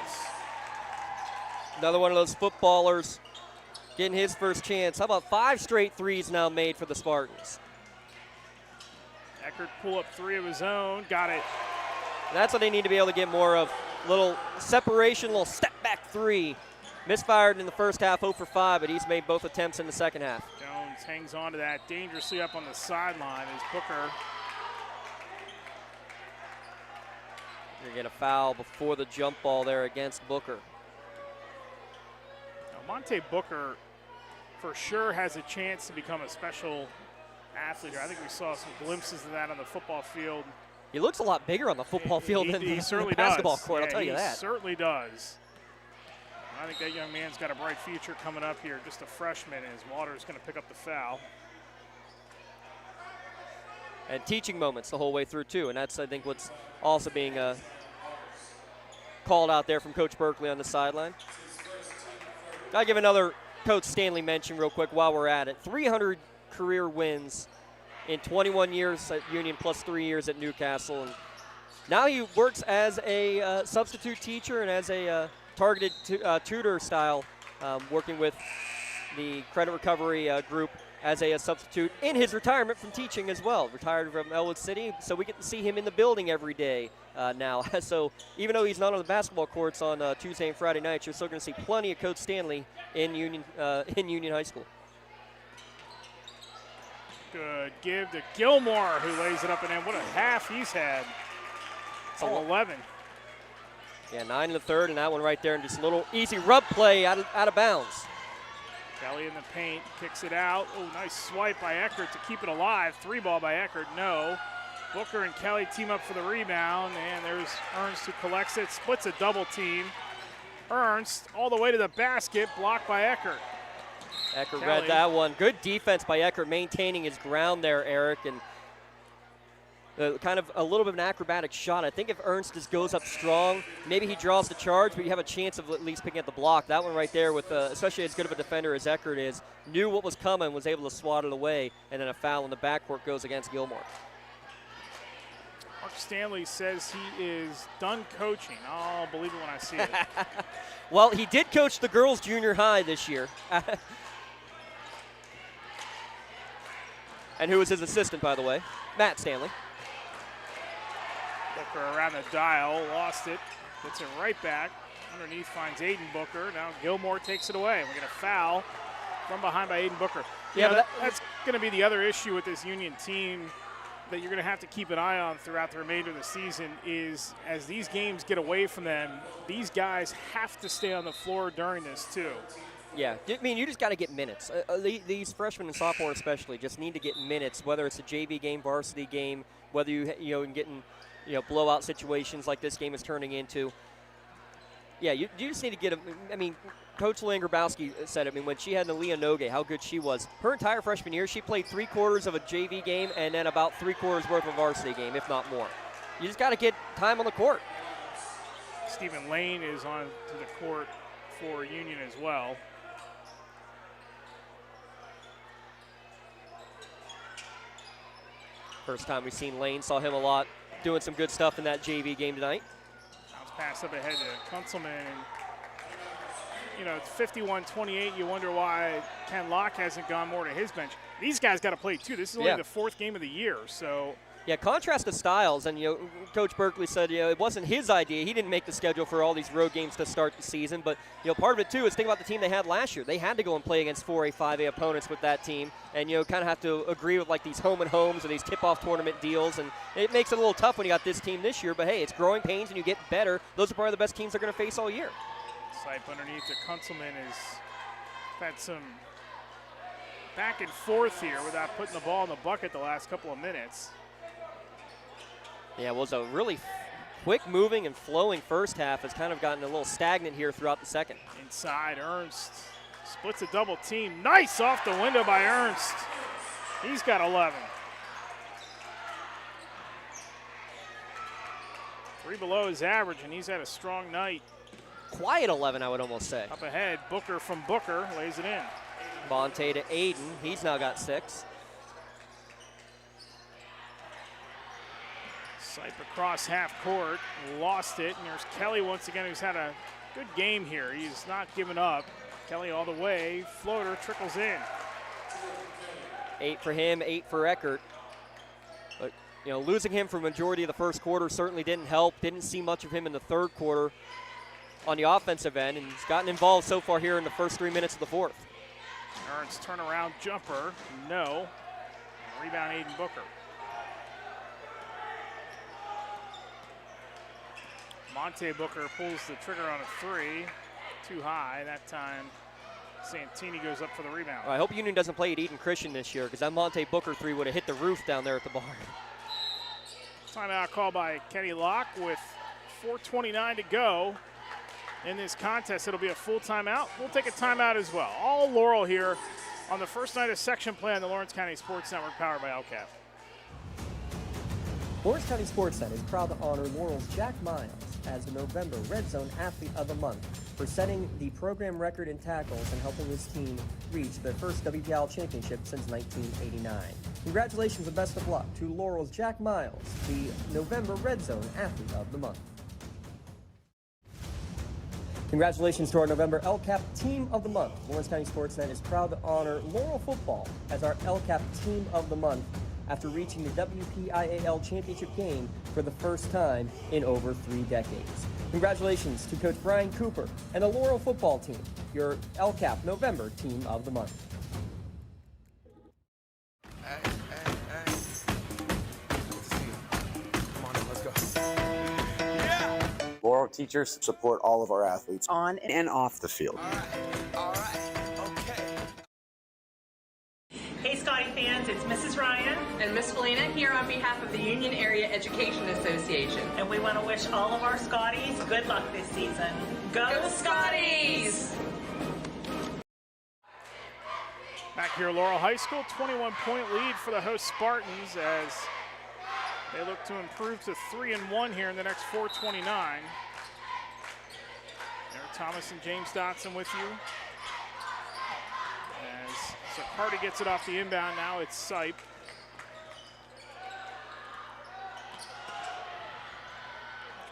Another one of those footballers getting his first chance. How about 5 straight threes now made for the Spartans? Eckert pull up 3 of his own, got it. That's what they need to be able to get more of. Little separation, little step back 3. Misfired in the first half, 0 for 5, but he's made both attempts in the second half. Jones hangs on to that dangerously up on the sideline as Booker. You're going to get a foul before the jump ball there against Booker. Now, Monte Booker for sure has a chance to become a special athlete here. I think we saw some glimpses of that on the football field. He looks a lot bigger on the football field than the basketball court, I'll tell you that. He certainly does. I think that young man's got a bright future coming up here, just a freshman, and his Waters going to pick up the foul. And teaching moments the whole way through, too, and that's, I think, what's also being called out there from Coach Berkeley on the sideline. I'll give another Coach Stanley mention real quick while we're at it. 300 career wins in 21 years at Union plus 3 years at Newcastle. And now he works as a substitute teacher and as a targeted tutor style, working with the credit recovery group as a substitute in his retirement from teaching as well. Retired from Elwood City, so we get to see him in the building every day now. So even though he's not on the basketball courts on Tuesday and Friday nights, you're still going to see plenty of Coach Stanley in Union High School. Good give to Gilmore, who lays it up and in. What a half he's had. It's all 11. Yeah, 9 in the third, and that one right there, and just a little easy rub play out of bounds. Kelly in the paint, kicks it out. Oh, nice swipe by Eckert to keep it alive. 3 ball by Eckert, no. Booker and Kelly team up for the rebound, and there's Ernst who collects it, splits a double team. Ernst all the way to the basket, blocked by Eckert. Eckert read that one. Good defense by Eckert, maintaining his ground there, Eric, and kind of a little bit of an acrobatic shot. I think if Ernst just goes up strong, maybe he draws the charge, but you have a chance of at least picking up the block. That one right there, with especially as good of a defender as Eckert is, knew what was coming, was able to swat it away, and then a foul in the backcourt goes against Gilmore. Mark Stanley says he is done coaching. I'll believe it when I see it. Well, he did coach the girls' junior high this year. And who was his assistant, by the way? Matt Stanley. Booker around the dial, lost it, gets it right back. Underneath finds Aiden Booker. Now Gilmore takes it away. We get a foul from behind by Aiden Booker. Yeah, but that's going to be the other issue with this Union team that you're going to have to keep an eye on throughout the remainder of the season is as these games get away from them, these guys have to stay on the floor during this too. Yeah, I mean, you just got to get minutes. These freshmen and sophomores especially just need to get minutes, whether it's a JV game, varsity game, whether you can get in blowout situations like this game is turning into. Yeah, you just need to get them. I mean, Coach Lynn Grabowski said, when she had Aaliyah Noge, how good she was. Her entire freshman year, she played 3/4 of a JV game and then about 3/4 worth of a varsity game, if not more. You just got to get time on the court. Stephen Lane is on to the court for Union as well. First time we've seen Lane, saw him a lot, doing some good stuff in that JV game tonight. Bounce pass up ahead to Kunzelman. It's 51-28. You wonder why Ken Locke hasn't gone more to his bench. These guys got to play too. This is only the fourth game of the year, so. Yeah, contrast to styles, and Coach Berkeley said it wasn't his idea. He didn't make the schedule for all these road games to start the season, but part of it too is think about the team they had last year. They had to go and play against 4A, 5A opponents with that team, and kind of have to agree with like these home and homes or these tip-off tournament deals, and it makes it a little tough when you got this team this year. But hey, it's growing pains, and you get better. Those are probably the best teams they're going to face all year. Sipe underneath to Kunzelman has had some back and forth here without putting the ball in the bucket the last couple of minutes. Yeah, it was a really quick moving and flowing first half. Has kind of gotten a little stagnant here throughout the second. Inside, Ernst splits a double team. Nice off the window by Ernst. He's got 11. 3 below his average, and he's had a strong night. Quiet 11, I would almost say. Up ahead, Booker from Booker lays it in. Monte to Aiden. He's now got 6. Sipe across half court, lost it, and there's Kelly once again, who's had a good game here. He's not given up. Kelly all the way, floater trickles in. 8 for him, 8 for Eckert. But losing him for majority of the first quarter certainly didn't help. Didn't see much of him in the third quarter on the offensive end, and he's gotten involved so far here in the first 3 minutes of the fourth. Ernst turnaround jumper, no. Rebound Aiden Booker. Monte Booker pulls the trigger on a 3. Too high. That time Santini goes up for the rebound. I hope Union doesn't play at Eden Christian this year, because that Monte Booker 3 would have hit the roof down there at the bar. Timeout called by Kenny Locke with 4:29 to go in this contest. It'll be a full timeout. We'll take a timeout as well. All Laurel here on the first night of section play on the Lawrence County Sports Network, powered by LCAP. Lawrence County SportsNet is proud to honor Laurel's Jack Miles as the November Red Zone Athlete of the Month for setting the program record in tackles and helping his team reach their first WPIAL championship since 1989. Congratulations and best of luck to Laurel's Jack Miles, the November Red Zone Athlete of the Month. Congratulations to our November LCAP Team of the Month. Lawrence County SportsNet is proud to honor Laurel Football as our LCAP Team of the Month after reaching the WPIAL Championship game for the first time in over 3 decades. Congratulations to Coach Brian Cooper and the Laurel football team, your LCAP November Team of the Month. Laurel teachers support all of our athletes on and off the field. Hey Scotty fans, it's Mrs. Ryan and Miss Felina here on behalf of the Union Area Education Association. And we want to wish all of our Scotties good luck this season. Go Scotties! Back here at Laurel High School, 21-point lead for the host Spartans as they look to improve to 3-1 here in the next 4:29. Eric Thomas and James Dotson with you. As Zaccardi gets it off the inbound, now it's Sipe.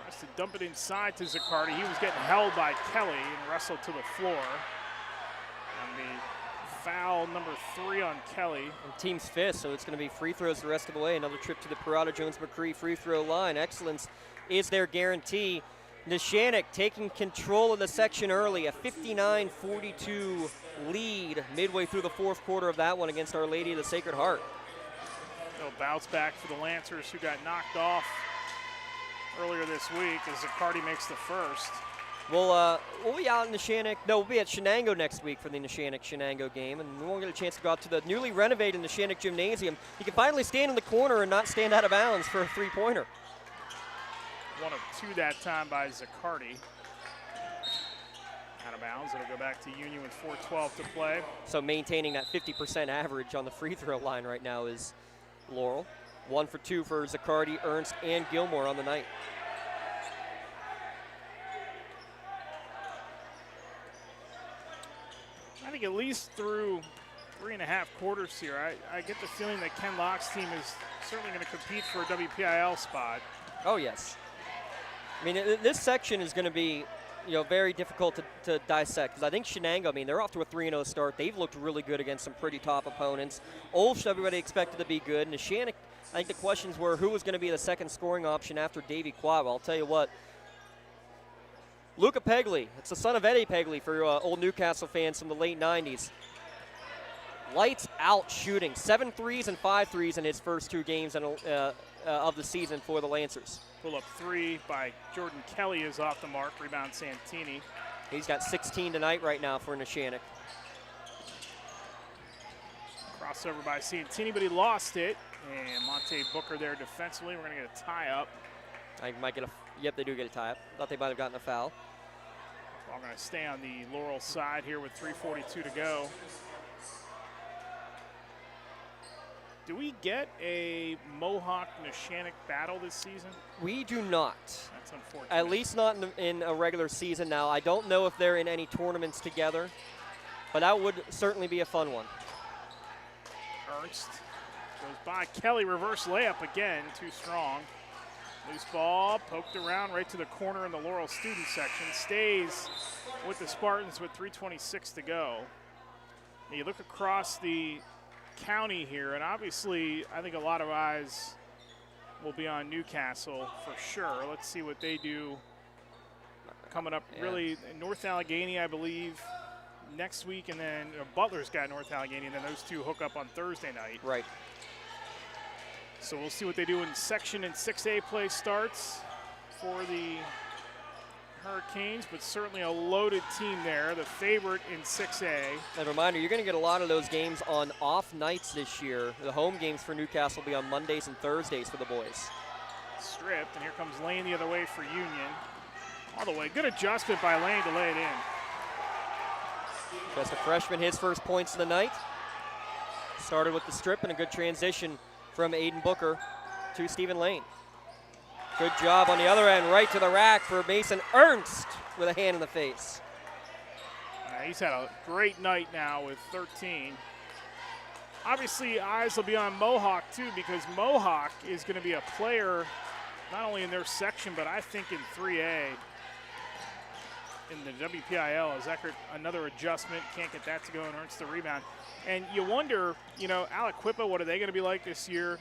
Tries to dump it inside to Zaccardi. He was getting held by Kelly and wrestled to the floor. On the foul number 3 on Kelly. And team's fifth, so it's going to be free throws the rest of the way. Another trip to the Parada Jones-McCree free throw line. Excellence is their guarantee. Neshannock taking control of the section early, a 59-42 lead midway through the fourth quarter of that one against Our Lady of the Sacred Heart. No bounce back for the Lancers, who got knocked off earlier this week as Zaccardi makes the first. We'll be out in Neshannock. No, we'll be at Shenango next week for the Neshannock-Shenango game, and we won't get a chance to go out to the newly renovated Neshannock Gymnasium. You can finally stand in the corner and not stand out of bounds for a three-pointer. 1 of 2 that time by Zaccardi. Out of bounds. It'll go back to Union with 4:12 to play. So maintaining that 50% average on the free throw line right now is Laurel. 1 for 2 for Zaccardi, Ernst, and Gilmore on the night. I think at least through 3.5 quarters here, I get the feeling that Ken Locke's team is certainly going to compete for a WPIAL spot. Oh, yes. I mean, this section is going to be, very difficult to dissect, because I think Shenango, they're off to a 3-0 start. They've looked really good against some pretty top opponents. Olsh, everybody expected to be good. Neshannock, I think the questions were who was going to be the second scoring option after Davy Quawa. I'll tell you what, Luca Pegley, it's the son of Eddie Pegley for old Newcastle fans from the late 90s. Lights out shooting, 7 threes and 5 threes in his first 2 games of the season for the Lancers. Pull-up 3 by Jordan Kelly is off the mark. Rebound Santini. He's got 16 tonight right now for Neshannock. Crossover by Santini, but he lost it. And Monte Booker there defensively. We're going to get a tie-up. I might get yep, they do get a tie-up. Thought they might have gotten a foul. We're going to stay on the Laurel side here with 3:42 to go. Do we get a Mohawk-Neshannock battle this season? We do not. That's unfortunate. At least not in a regular season now. I don't know if they're in any tournaments together, but that would certainly be a fun one. Ernst goes by. Kelly, reverse layup again, too strong. Loose ball, poked around right to the corner in the Laurel student section. Stays with the Spartans with 3:26 to go. Now you look across the county here, and obviously I think a lot of eyes will be on Newcastle for sure. Let's see what they do coming up. Yeah. Really, North Allegheny, I believe, next week, and then Butler's got North Allegheny, and then those two hook up on Thursday night. Right. So we'll see what they do in section and 6A play starts for the Hurricanes, but certainly a loaded team there, the favorite in 6A. And a reminder, you're going to get a lot of those games on off nights this year. The home games for Newcastle will be on Mondays and Thursdays for the boys. Stripped, and here comes Lane the other way for Union. All the way. Good adjustment by Lane to lay it in. Just a freshman, his first points of the night. Started with the strip and a good transition from Aiden Booker to Stephen Lane. Good job on the other end, right to the rack for Mason Ernst with a hand in the face. He's had a great night now with 13. Obviously, eyes will be on Mohawk too, because Mohawk is going to be a player not only in their section, but I think in 3A in the WPIAL. Is Eckert another adjustment? Can't get that to go, and Ernst the rebound. And you wonder, Aliquippa, what are they going to be like this year?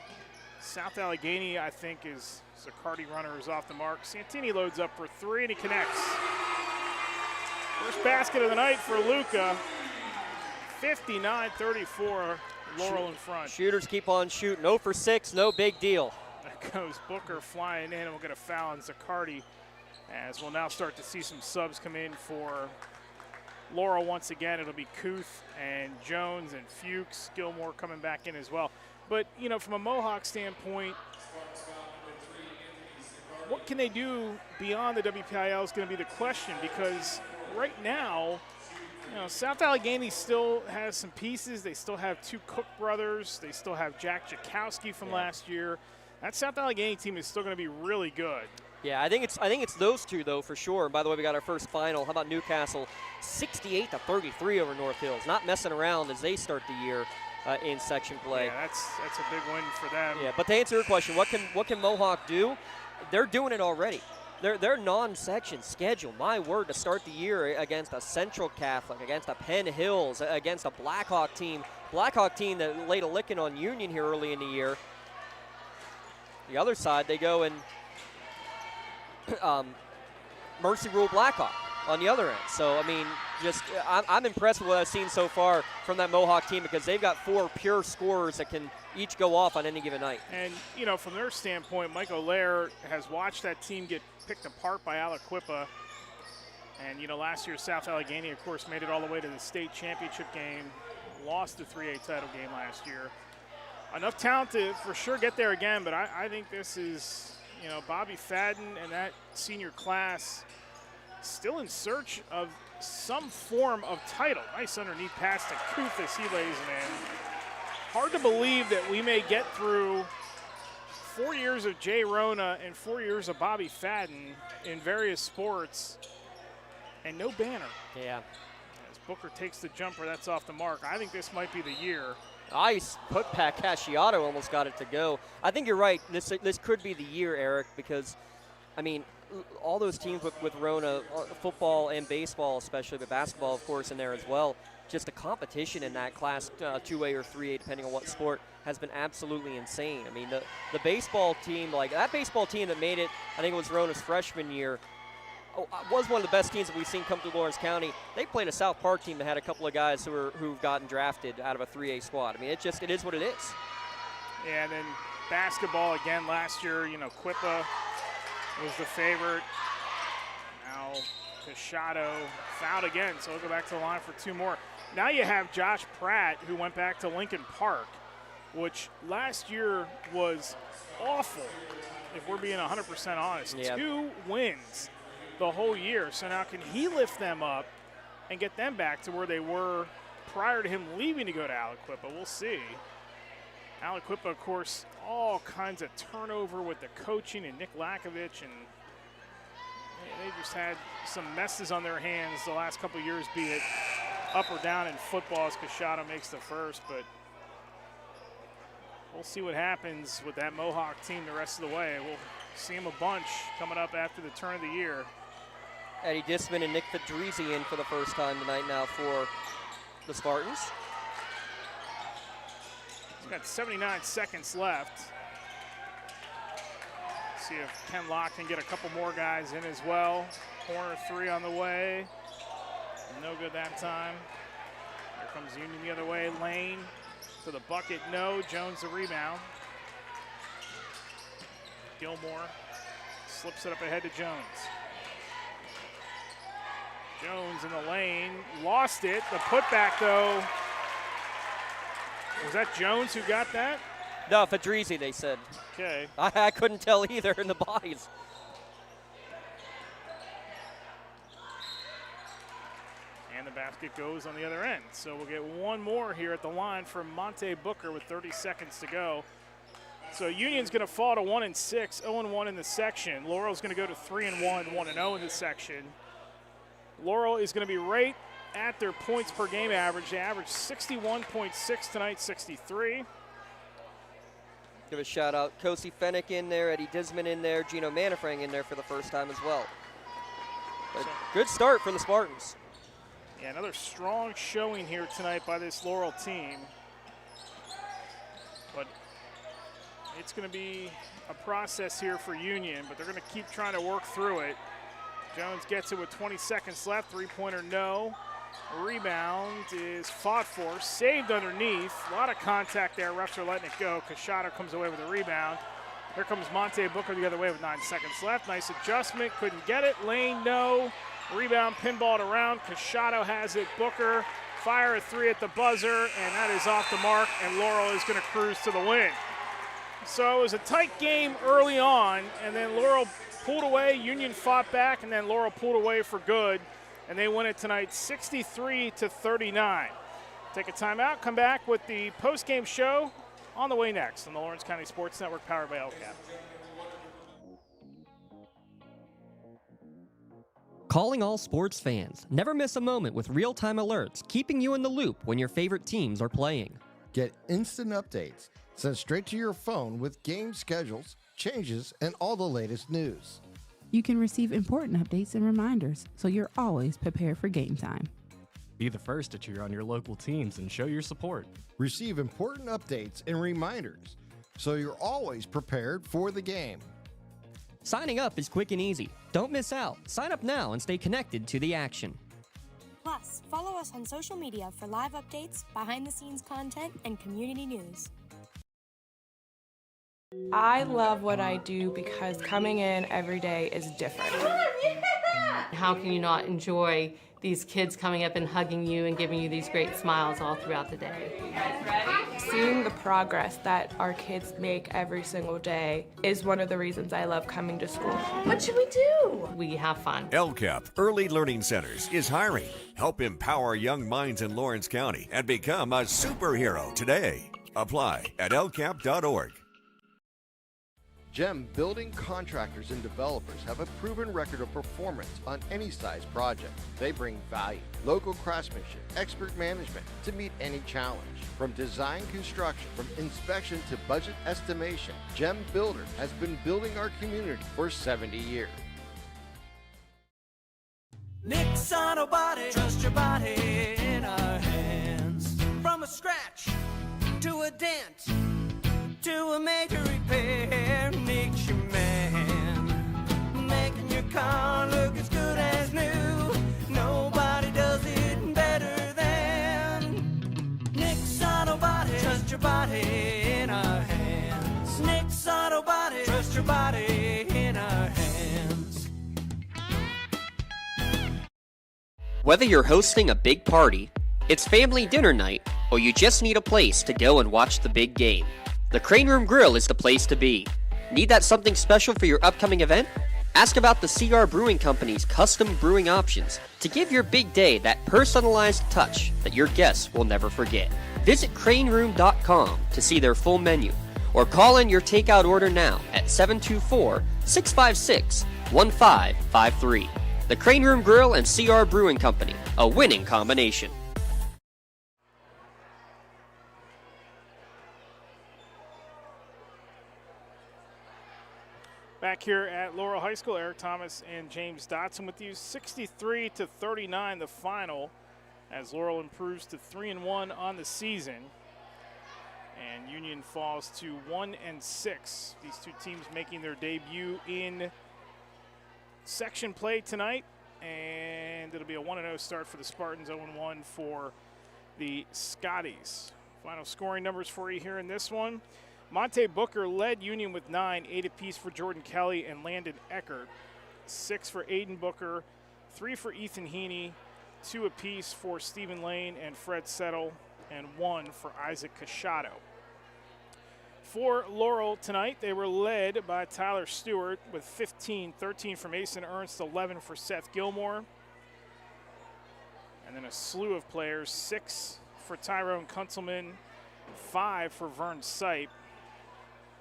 South Allegheny, I think, is Zaccardi runner is off the mark. Santini loads up for 3, and he connects. First basket of the night for Luca. 59-34, Laurel in front. Shooters keep on shooting. 0 for 6, no big deal. There goes Booker flying in, and we'll get a foul on Zaccardi, as we'll now start to see some subs come in for Laurel once again. It'll be Kuth and Jones and Fuchs. Gilmore coming back in as well. But, from a Mohawk standpoint, what can they do beyond the WPIAL is going to be the question, because right now, South Allegheny still has some pieces. They still have 2 Cook brothers. They still have Jack Jakowski from last year. That South Allegheny team is still going to be really good. Yeah, I think it's those two, though, for sure. And by the way, we got our first final. How about Newcastle? 68-33 over North Hills. Not messing around as they start the year in section play. Yeah, that's a big win for them. Yeah, but to answer your question, what can Mohawk do? They're doing it already. their non-section schedule, my word, to start the year against a Central Catholic, against a Penn Hills, against a Blackhawk team that laid a licking on Union here early in the year. The other side, they go and Mercy Rule Blackhawk on the other end. So, I mean, I'm impressed with what I've seen so far from that Mohawk team because they've got 4 pure scorers that can each go off on any given night. And, you know, from their standpoint, Mike O'Lear has watched that team get picked apart by Aliquippa. And, you know, last year South Allegheny, of course, made it all the way to the state championship game, lost the 3A title game last year. Enough talent to for sure get there again, but I think this is, you know, Bobby Fadden and that senior class still in search of some form of title. Nice underneath pass to Kuthis, he lays it in. Hard to believe that we may get through 4 years of Jay Rona and 4 years of Bobby Fadden in various sports and no banner. Yeah. As Booker takes the jumper, that's off the mark. I think this might be the year. Nice putback. Casciato almost got it to go. I think you're right. This could be the year, Eric, because, I mean, all those teams with Rona, football and baseball especially, but basketball, of course, in there as well, just the competition in that class, 2A or 3A, depending on what sport, has been absolutely insane. I mean, the baseball team, like that baseball team that made it, I think it was Rona's freshman year, was one of the best teams that we've seen come through Lawrence County. They played a South Park team that had a couple of guys who've gotten drafted out of a 3A squad. I mean, it is what it is. Yeah, and then basketball again last year, you know, Quippa was the favorite. Now Casciato fouled again, so we'll go back to the line for 2 more. Now you have Josh Pratt, who went back to Lincoln Park, which last year was awful, if we're being 100% honest. Yep. 2 wins the whole year. So now can he lift them up and get them back to where they were prior to him leaving to go to Aliquippa? We'll see. Aliquippa, of course, all kinds of turnover with the coaching and Nick Lakovich, and they just had some messes on their hands the last couple of years, be it up or down in football as Casciato makes the first, but we'll see what happens with that Mohawk team the rest of the way. We'll see them a bunch coming up after the turn of the year. Eddie Disman and Nick Fedrizzi in for the first time tonight now for the Spartans. He's got 79 seconds left. See if Ken Locke can get a couple more guys in as well. Corner 3 on the way. No good that time. Here comes Union the other way. Lane to the bucket, no. Jones the rebound. Gilmore slips it up ahead to Jones. Jones in the lane, lost it. The putback, though. Was that Jones who got that? No, Fedrizzi, they said. Okay. I couldn't tell either in the bodies. And the basket goes on the other end. So we'll get one more here at the line from Monte Booker with 30 seconds to go. So Union's going to fall to 1-6, 0-1 in the section. Laurel's going to go to 3-1, 1-0 in the section. Laurel is going to be right at their points per game average. They averaged 61.6 tonight, 63. Give a shout out, Kosi Fennick in there, Eddie Disman in there, Gino Manafrang in there for the first time as well. But good start for the Spartans. Yeah, another strong showing here tonight by this Laurel team. But it's going to be a process here for Union, but they're going to keep trying to work through it. Jones gets it with 20 seconds left. Three-pointer, no. Rebound is fought for, saved underneath. A lot of contact there. Refs are letting it go. Casciato comes away with a rebound. Here comes Monte Booker the other way with 9 seconds left. Nice adjustment, couldn't get it. Lane, no. Rebound, pinballed around. Casciato has it. Booker, fire a 3 at the buzzer, and that is off the mark, and Laurel is going to cruise to the win. So it was a tight game early on, and then Laurel pulled away. Union fought back, and then Laurel pulled away for good, and they win it tonight 63-39. Take a timeout, come back with the post-game show on the way next on the Lawrence County Sports Network, powered by LCAP. Calling all sports fans. Never miss a moment with real-time alerts, keeping you in the loop when your favorite teams are playing. Get instant updates sent straight to your phone with game schedules, changes, and all the latest news. You can receive important updates and reminders, so you're always prepared for game time. Be the first to cheer on your local teams and show your support. Receive important updates and reminders, so you're always prepared for the game. Signing up is quick and easy. Don't miss out. Sign up now and stay connected to the action. Plus, follow us on social media for live updates, behind-the-scenes content, and community news. I love what I do because coming in every day is different. How can you not enjoy these kids coming up and hugging you and giving you these great smiles all throughout the day? You guys ready? Seeing the progress that our kids make every single day is one of the reasons I love coming to school. What should we do? We have fun. LCAP Early Learning Centers is hiring. Help empower young minds in Lawrence County and become a superhero today. Apply at lcap.org. GEM building contractors and developers have a proven record of performance on any size project. They bring value, local craftsmanship, expert management to meet any challenge. From design construction, from inspection to budget estimation, GEM Builder has been building our community for 70 years. Nick's Auto Body, trust your body in our hands. From a scratch to a dent to a major repair, Nick's your man. Making your car look as good as new. Nobody does it better than Nick's Auto Body. Trust your body in our hands. Nick's Auto Body. Trust your body in our hands. Whether you're hosting a big party, it's family dinner night, or you just need a place to go and watch the big game, the Crane Room Grill is the place to be. Need that something special for your upcoming event? Ask about the CR Brewing Company's custom brewing options to give your big day that personalized touch that your guests will never forget. Visit craneroom.com to see their full menu, or call in your takeout order now at 724-656-1553. The Crane Room Grill and CR Brewing Company, a winning combination. Back here at Laurel High School, Eric Thomas and James Dotson with you. 63-39 the final, as Laurel improves to 3-1 on the season. And Union falls to 1-6. These two teams making their debut in section play tonight. And it'll be a 1-0 start for the Spartans, 0-1 for the Scotties. Final scoring numbers for you here in this one. Monte Booker led Union with 9, 8 apiece for Jordan Kelly and Landon Eckert, 6 for Aiden Booker, 3 for Ethan Heaney, 2 apiece for Stephen Lane and Fred Settle, and 1 for Isaac Cachado. For Laurel tonight, they were led by Tyler Stewart with 15, 13 for Mason Ernst, 11 for Seth Gilmore, and then a slew of players, 6 for Tyrone Kunzelman, 5 for Vern Sipe,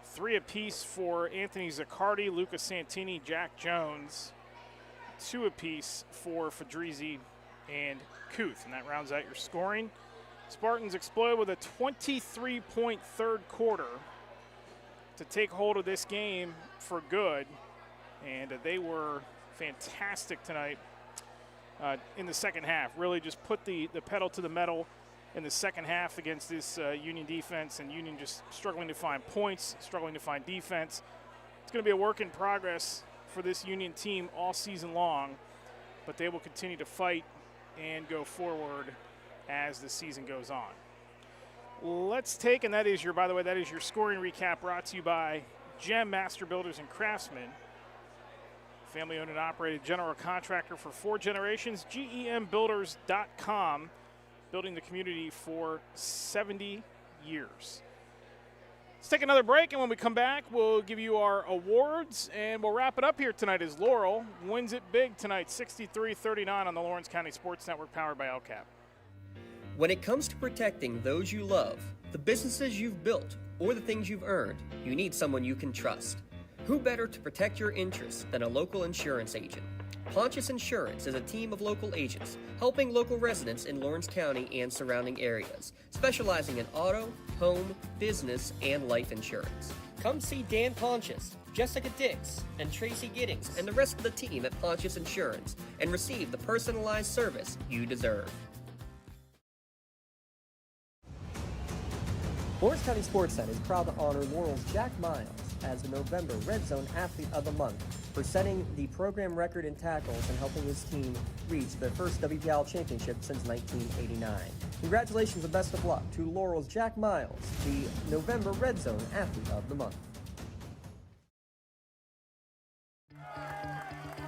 3 apiece for Anthony Zaccardi, Lucas Santini, Jack Jones, 2 apiece for Fadrizi and Kuth. And that rounds out your scoring. Spartans explode with a 23-point third quarter to take hold of this game for good. And they were fantastic tonight in the second half. Really just put the pedal to the metal in the second half against this Union defense, and Union just struggling to find points, struggling to find defense. It's going to be a work in progress for this Union team all season long, but they will continue to fight and go forward as the season goes on. Let's take, and that is your, by the way, that is your scoring recap brought to you by GEM Master Builders and Craftsmen, family owned and operated general contractor for 4 generations, GEMbuilders.com. Building the community for 70 years. Let's take another break, and when we come back, we'll give you our awards, and we'll wrap it up here tonight as Laurel wins it big tonight, 63-39 on the Lawrence County Sports Network, powered by LCAP. When it comes to protecting those you love, the businesses you've built, or the things you've earned, you need someone you can trust. Who better to protect your interests than a local insurance agent? Pontius Insurance is a team of local agents helping local residents in Lawrence County and surrounding areas, specializing in auto, home, business, and life insurance. Come see Dan Pontius, Jessica Dix, and Tracy Giddings, and the rest of the team at Pontius Insurance, and receive the personalized service you deserve. Lawrence County SportsNet is proud to honor Laurel's Jack Miles as the November Red Zone Athlete of the Month for setting the program record in tackles and helping his team reach the first WPIAL championship since 1989. Congratulations and best of luck to Laurel's Jack Miles, the November Red Zone Athlete of the Month.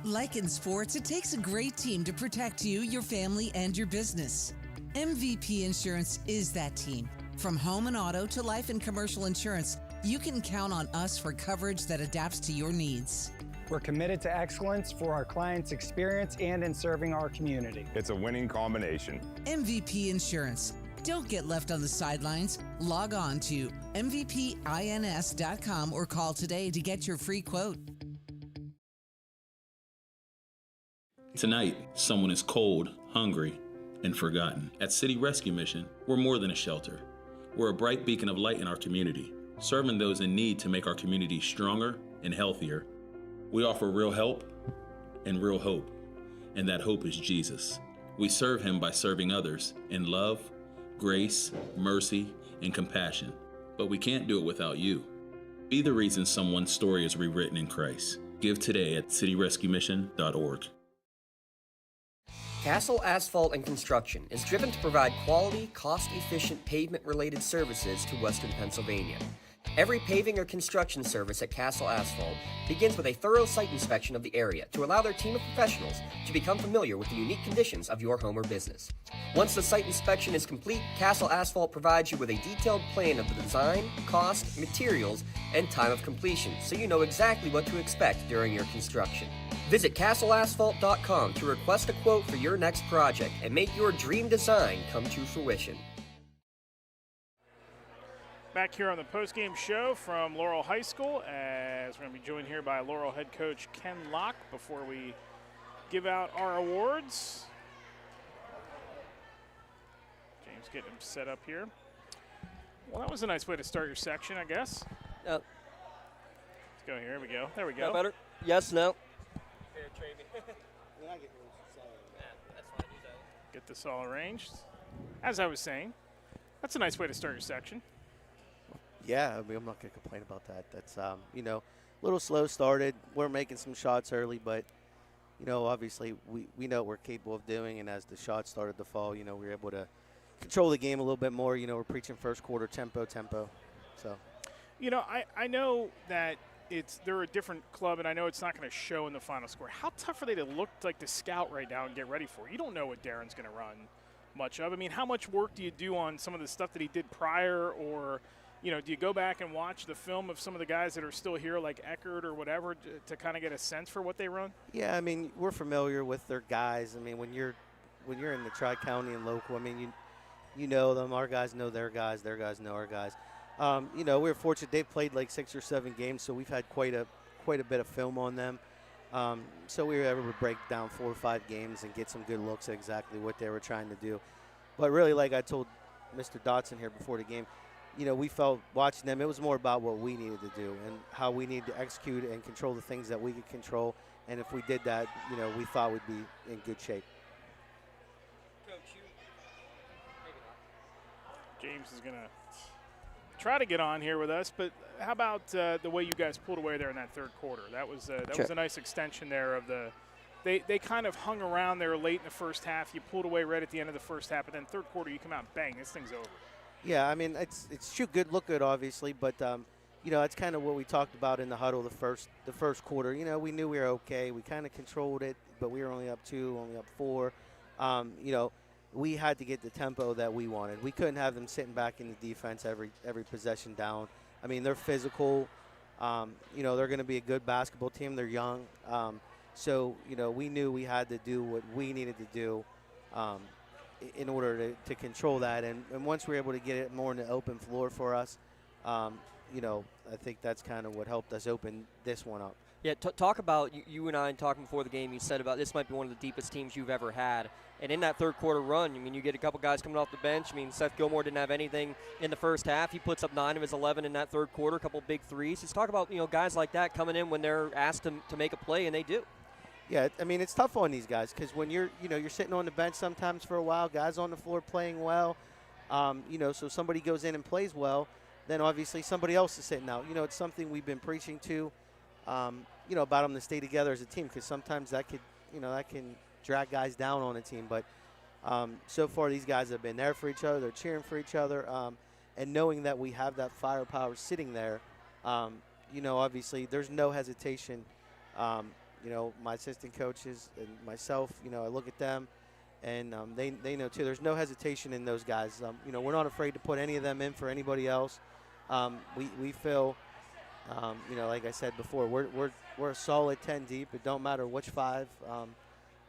Like in sports, it takes a great team to protect you, your family, and your business. MVP Insurance is that team. From home and auto to life and commercial insurance, you can count on us for coverage that adapts to your needs. We're committed to excellence for our clients' experience and in serving our community. It's a winning combination. MVP Insurance. Don't get left on the sidelines. Log on to mvpins.com or call today to get your free quote. Tonight, someone is cold, hungry, and forgotten. At City Rescue Mission, we're more than a shelter. We're a bright beacon of light in our community, serving those in need to make our community stronger and healthier. We offer real help and real hope, and that hope is Jesus. We serve him by serving others in love, grace, mercy, and compassion. But we can't do it without you. Be the reason someone's story is rewritten in Christ. Give today at cityrescuemission.org. Castle Asphalt and Construction is driven to provide quality, cost-efficient pavement-related services to Western Pennsylvania. Every paving or construction service at Castle Asphalt begins with a thorough site inspection of the area to allow their team of professionals to become familiar with the unique conditions of your home or business. Once the site inspection is complete, Castle Asphalt provides you with a detailed plan of the design, cost, materials, and time of completion, so you know exactly what to expect during your construction. Visit castleasphalt.com to request a quote for your next project and make your dream design come to fruition. Back here on the postgame show from Laurel High School, as we're going to be joined here by Laurel head coach Ken Locke before we give out our awards. James getting him set up here. Well, that was a nice way to start your section, I guess. Yep. Let's go here. Here we go. There we go. That better? Yes, no. Get this all arranged. As I was saying, that's a nice way to start your section. Yeah, I mean, I'm not going to complain about that. That's, you know, a little slow started. We're making some shots early, but, you know, obviously we know what we're capable of doing, and as the shots started to fall, you know, we were able to control the game a little bit more. You know, we're preaching first quarter tempo. So, you know, I know that they're a different club, and I know it's not going to show in the final score. How tough are they to look like to scout right now and get ready for? You don't know what Darren's going to run much of. I mean, how much work do you do on some of the stuff that he did prior, or – you know, do you go back and watch the film of some of the guys that are still here, like Eckert or whatever, to kind of get a sense for what they run? Yeah, I mean, we're familiar with their guys. I mean, when you're in the Tri-County and local, I mean, you know them. Our guys know their guys know our guys. You know, we're fortunate they've played like 6 or 7 games, so we've had quite a bit of film on them. So we were able to break down 4 or 5 games and get some good looks at exactly what they were trying to do. But really, like I told Mr. Dotson here before the game, you know, we felt watching them, it was more about what we needed to do and how we needed to execute and control the things that we could control. And if we did that, you know, we thought we'd be in good shape. James is going to try to get on here with us, but how about the way you guys pulled away there in that third quarter? That was was a nice extension there of the they kind of hung around there late in the first half. You pulled away right at the end of the first half, but then third quarter you come out and bang, this thing's over. Yeah, I mean, it's shoot good, look good, obviously, but you know, that's kind of what we talked about in the huddle the first quarter. You know, we knew we were okay. We kind of controlled it, but we were only up 2, only up 4. You know, we had to get the tempo that we wanted. We couldn't have them sitting back in the defense every possession down. I mean, they're physical. You know, they're going to be a good basketball team. They're young. So, you know, we knew we had to do what we needed to do in order to control that. And once we were able to get it more in the open floor for us, I think that's kind of what helped us open this one up. Yeah, talk about, you and I talking before the game, you said about this might be one of the deepest teams you've ever had. And in that third quarter run, I mean, you get a couple guys coming off the bench. I mean, Seth Gilmore didn't have anything in the first half. He puts up 9 of his 11 in that third quarter, a couple big threes. Just talk about, guys like that coming in when they're asked to make a play, and they do. Yeah, I mean, it's tough on these guys because when you're sitting on the bench sometimes for a while, guys on the floor playing well, so somebody goes in and plays well, then obviously somebody else is sitting out. It's something we've been preaching to, about them to stay together as a team because sometimes that can drag guys down on a team. But so far these guys have been there for each other. They're cheering for each other. And knowing that we have that firepower sitting there, obviously there's no hesitation. My assistant coaches and myself, I look at them, and they know too. There's no hesitation in those guys. We're not afraid to put any of them in for anybody else. We feel, like I said before, we're a solid 10 deep. It don't matter which 5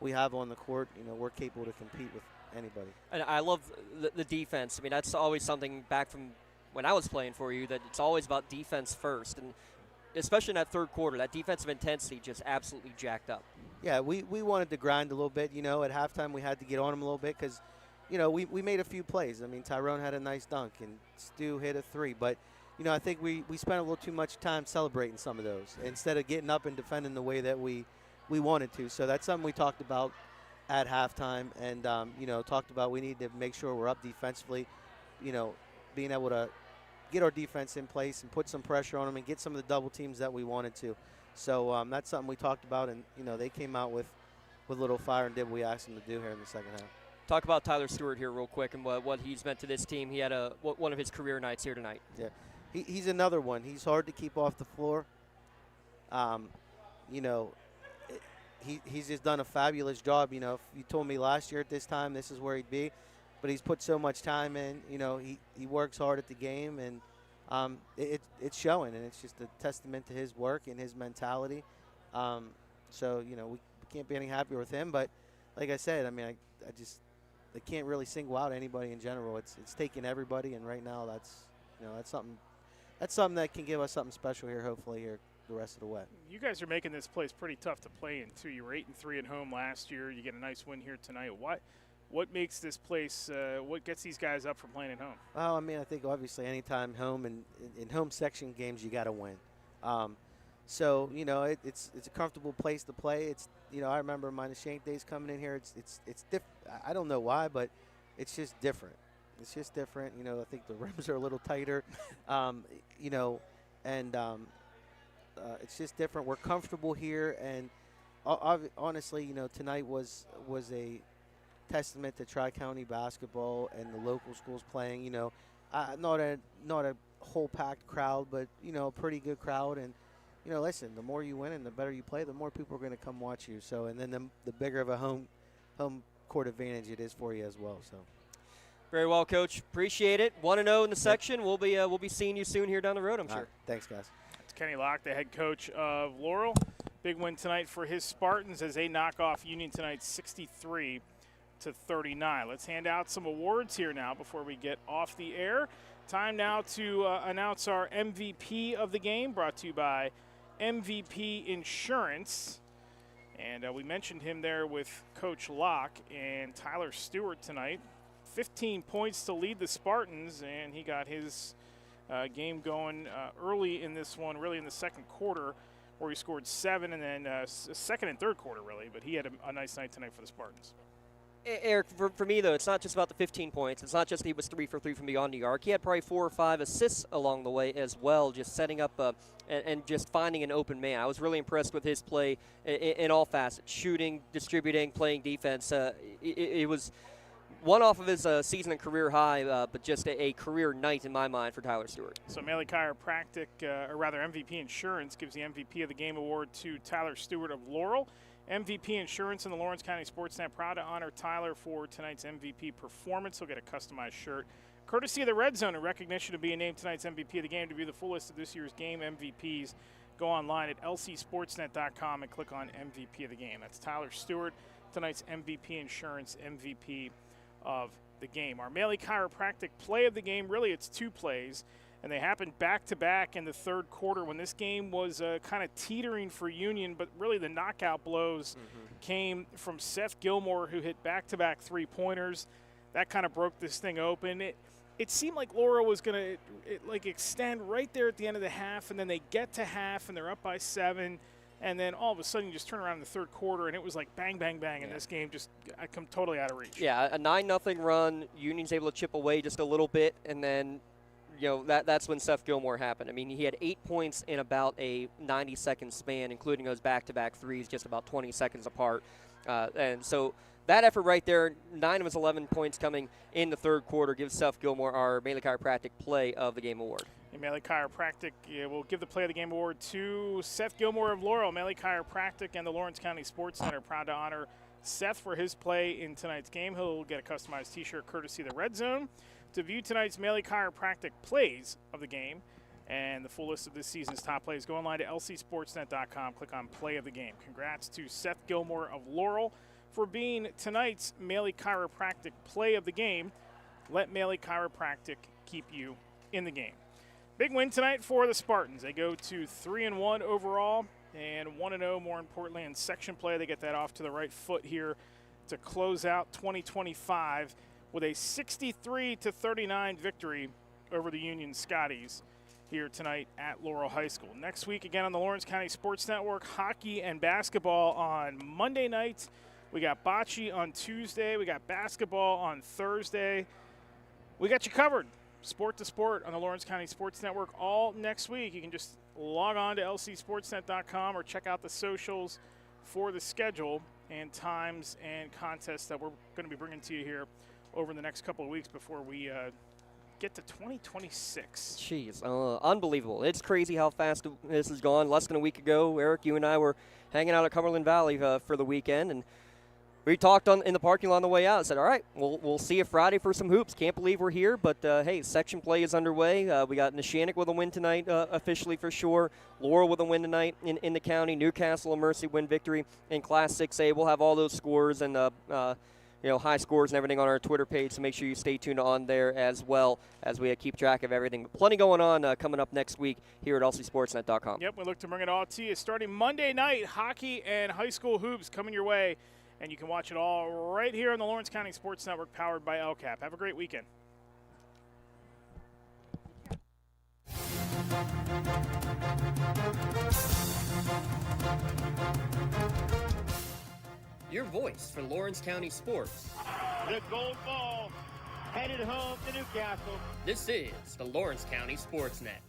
we have on the court. We're capable to compete with anybody. And I love the defense. I mean, that's always something back from when I was playing for you, that it's always about defense first. And especially in that third quarter, that defensive intensity just absolutely jacked up. Yeah, we wanted to grind a little bit. At halftime we had to get on them a little bit because, we made a few plays. I mean, Tyrone had a nice dunk and Stu hit a 3. But, I think we spent a little too much time celebrating some of those instead of getting up and defending the way that we wanted to. So that's something we talked about at halftime and, talked about we need to make sure we're up defensively, being able to get our defense in place and put some pressure on them and get some of the double teams that we wanted to. So that's something we talked about, and, they came out with a little fire and did what we asked them to do here in the second half. Talk about Tyler Stewart here real quick and what he's meant to this team. He had one of his career nights here tonight. Yeah, he's another one. He's hard to keep off the floor. He's just done a fabulous job. If you told me last year at this time this is where he'd be, but he's put so much time in. He works hard at the game, and it's showing, and it's just a testament to his work and his mentality. So we can't be any happier with him. But like I said, I mean, I can't really single out anybody in general. It's taking everybody, and right now that's something that can give us something special here. Hopefully here the rest of the way. You guys are making this place pretty tough to play in too. You were 8-3 at home last year. You get a nice win here tonight. What makes this place? What gets these guys up for playing at home? Well, I mean, I think obviously anytime home and in home section games you got to win. So it's a comfortable place to play. It's I remember my Shank days coming in here. It's different. I don't know why, but it's just different. It's just different. I think the rims are a little tighter. It's just different. We're comfortable here, and honestly, tonight was a testament to Tri-County basketball and the local schools playing. Not a whole packed crowd, but a pretty good crowd. And listen, the more you win and the better you play, the more people are going to come watch you. So, and then the bigger of a home court advantage it is for you as well. So. Very well, Coach. Appreciate it. 1-0 in the section. We'll be seeing you soon here down the road, I'm sure. Thanks, guys. It's Kenny Locke, the head coach of Laurel. Big win tonight for his Spartans as they knock off Union tonight 63-39. Let's hand out some awards here now before we get off the air. Time now to announce our MVP of the game, brought to you by MVP Insurance. And we mentioned him there with Coach Locke and Tyler Stewart tonight. 15 points to lead the Spartans, and he got his game going early in this one, really in the second quarter, where he scored 7, and then second and third quarter, really. But he had a nice night tonight for the Spartans. Eric, for me, though, it's not just about the 15 points. It's not just he was 3 for 3 from beyond the arc. He had probably 4 or 5 assists along the way as well, just setting up and just finding an open man. I was really impressed with his play in all facets, shooting, distributing, playing defense. It was one off of his season and career high, but just a career night in my mind for Tyler Stewart. So Maley Chiropractic, or rather MVP Insurance, gives the MVP of the game award to Tyler Stewart of Laurel. MVP Insurance and the Lawrence County SportsNet proud to honor Tyler for tonight's MVP performance. He'll get a customized shirt courtesy of the Red Zone in recognition of being named tonight's MVP of the game. To view the full list of this year's game MVPs, go online at lcsportsnet.com and click on MVP of the game. That's Tyler Stewart, tonight's MVP Insurance MVP of the game. Our Maley Chiropractic play of the game, really it's 2 plays, And they happened back-to-back in the third quarter when this game was kind of teetering for Union, but really the knockout blows came from Seth Gilmore, who hit back-to-back three-pointers. That kind of broke this thing open. It seemed like Laurel was going to extend right there at the end of the half, and then they get to half, and they're up by 7. And then all of a sudden you just turn around in the third quarter, and it was like bang, bang, bang, and this game just come totally out of reach. Yeah, a 9-0 run. Union's able to chip away just a little bit, and then that's when Seth Gilmore happened. I mean, he had 8 points in about a 90-second span, including those back-to-back threes just about 20 seconds apart. And so that effort right there, 9 of his 11 points coming in the third quarter, gives Seth Gilmore our Maley Chiropractic Play of the Game award. And Maley Chiropractic will give the Play of the Game award to Seth Gilmore of Laurel. Maley Chiropractic and the Lawrence County SportsNet are proud to honor Seth for his play in tonight's game. He'll get a customized T-shirt courtesy of the Red Zone. To view tonight's Maley Chiropractic Plays of the Game and the full list of this season's top plays, go online to lcsportsnet.com, click on Play of the Game. Congrats to Seth Gilmore of Laurel for being tonight's Maley Chiropractic Play of the Game. Let Maley Chiropractic keep you in the game. Big win tonight for the Spartans. They go to 3-1 overall and 1-0 more importantly in section play. They get that off to the right foot here to close out 2025 with a 63-39 victory over the Union Scotties here tonight at Laurel High School. Next week, again on the Lawrence County Sports Network, hockey and basketball on Monday night. We got bocce on Tuesday. We got basketball on Thursday. We got you covered, sport to sport, on the Lawrence County Sports Network all next week. You can just log on to lcsportsnet.com or check out the socials for the schedule and times and contests that we're going to be bringing to you here over the next couple of weeks before we get to 2026. Jeez, unbelievable. It's crazy how fast this has gone. Less than a week ago, Eric, you and I were hanging out at Cumberland Valley for the weekend, and we talked in the parking lot on the way out. Said, all right, we'll see you Friday for some hoops. Can't believe we're here, but hey, section play is underway. We got Neshannock with a win tonight, officially for sure. Laurel with a win tonight in the county. Newcastle and Mercy win victory in Class 6A. We'll have all those scores and high scores and everything on our Twitter page, so make sure you stay tuned on there as well as we keep track of everything. But plenty going on coming up next week here at lcsportsnet.com. Yep, we look to bring it all to you. Starting Monday night, hockey and high school hoops coming your way, and you can watch it all right here on the Lawrence County Sports Network, powered by LCAP. Have a great weekend. Your voice for Lawrence County sports. The gold ball headed home to Newcastle. This is the Lawrence County SportsNet.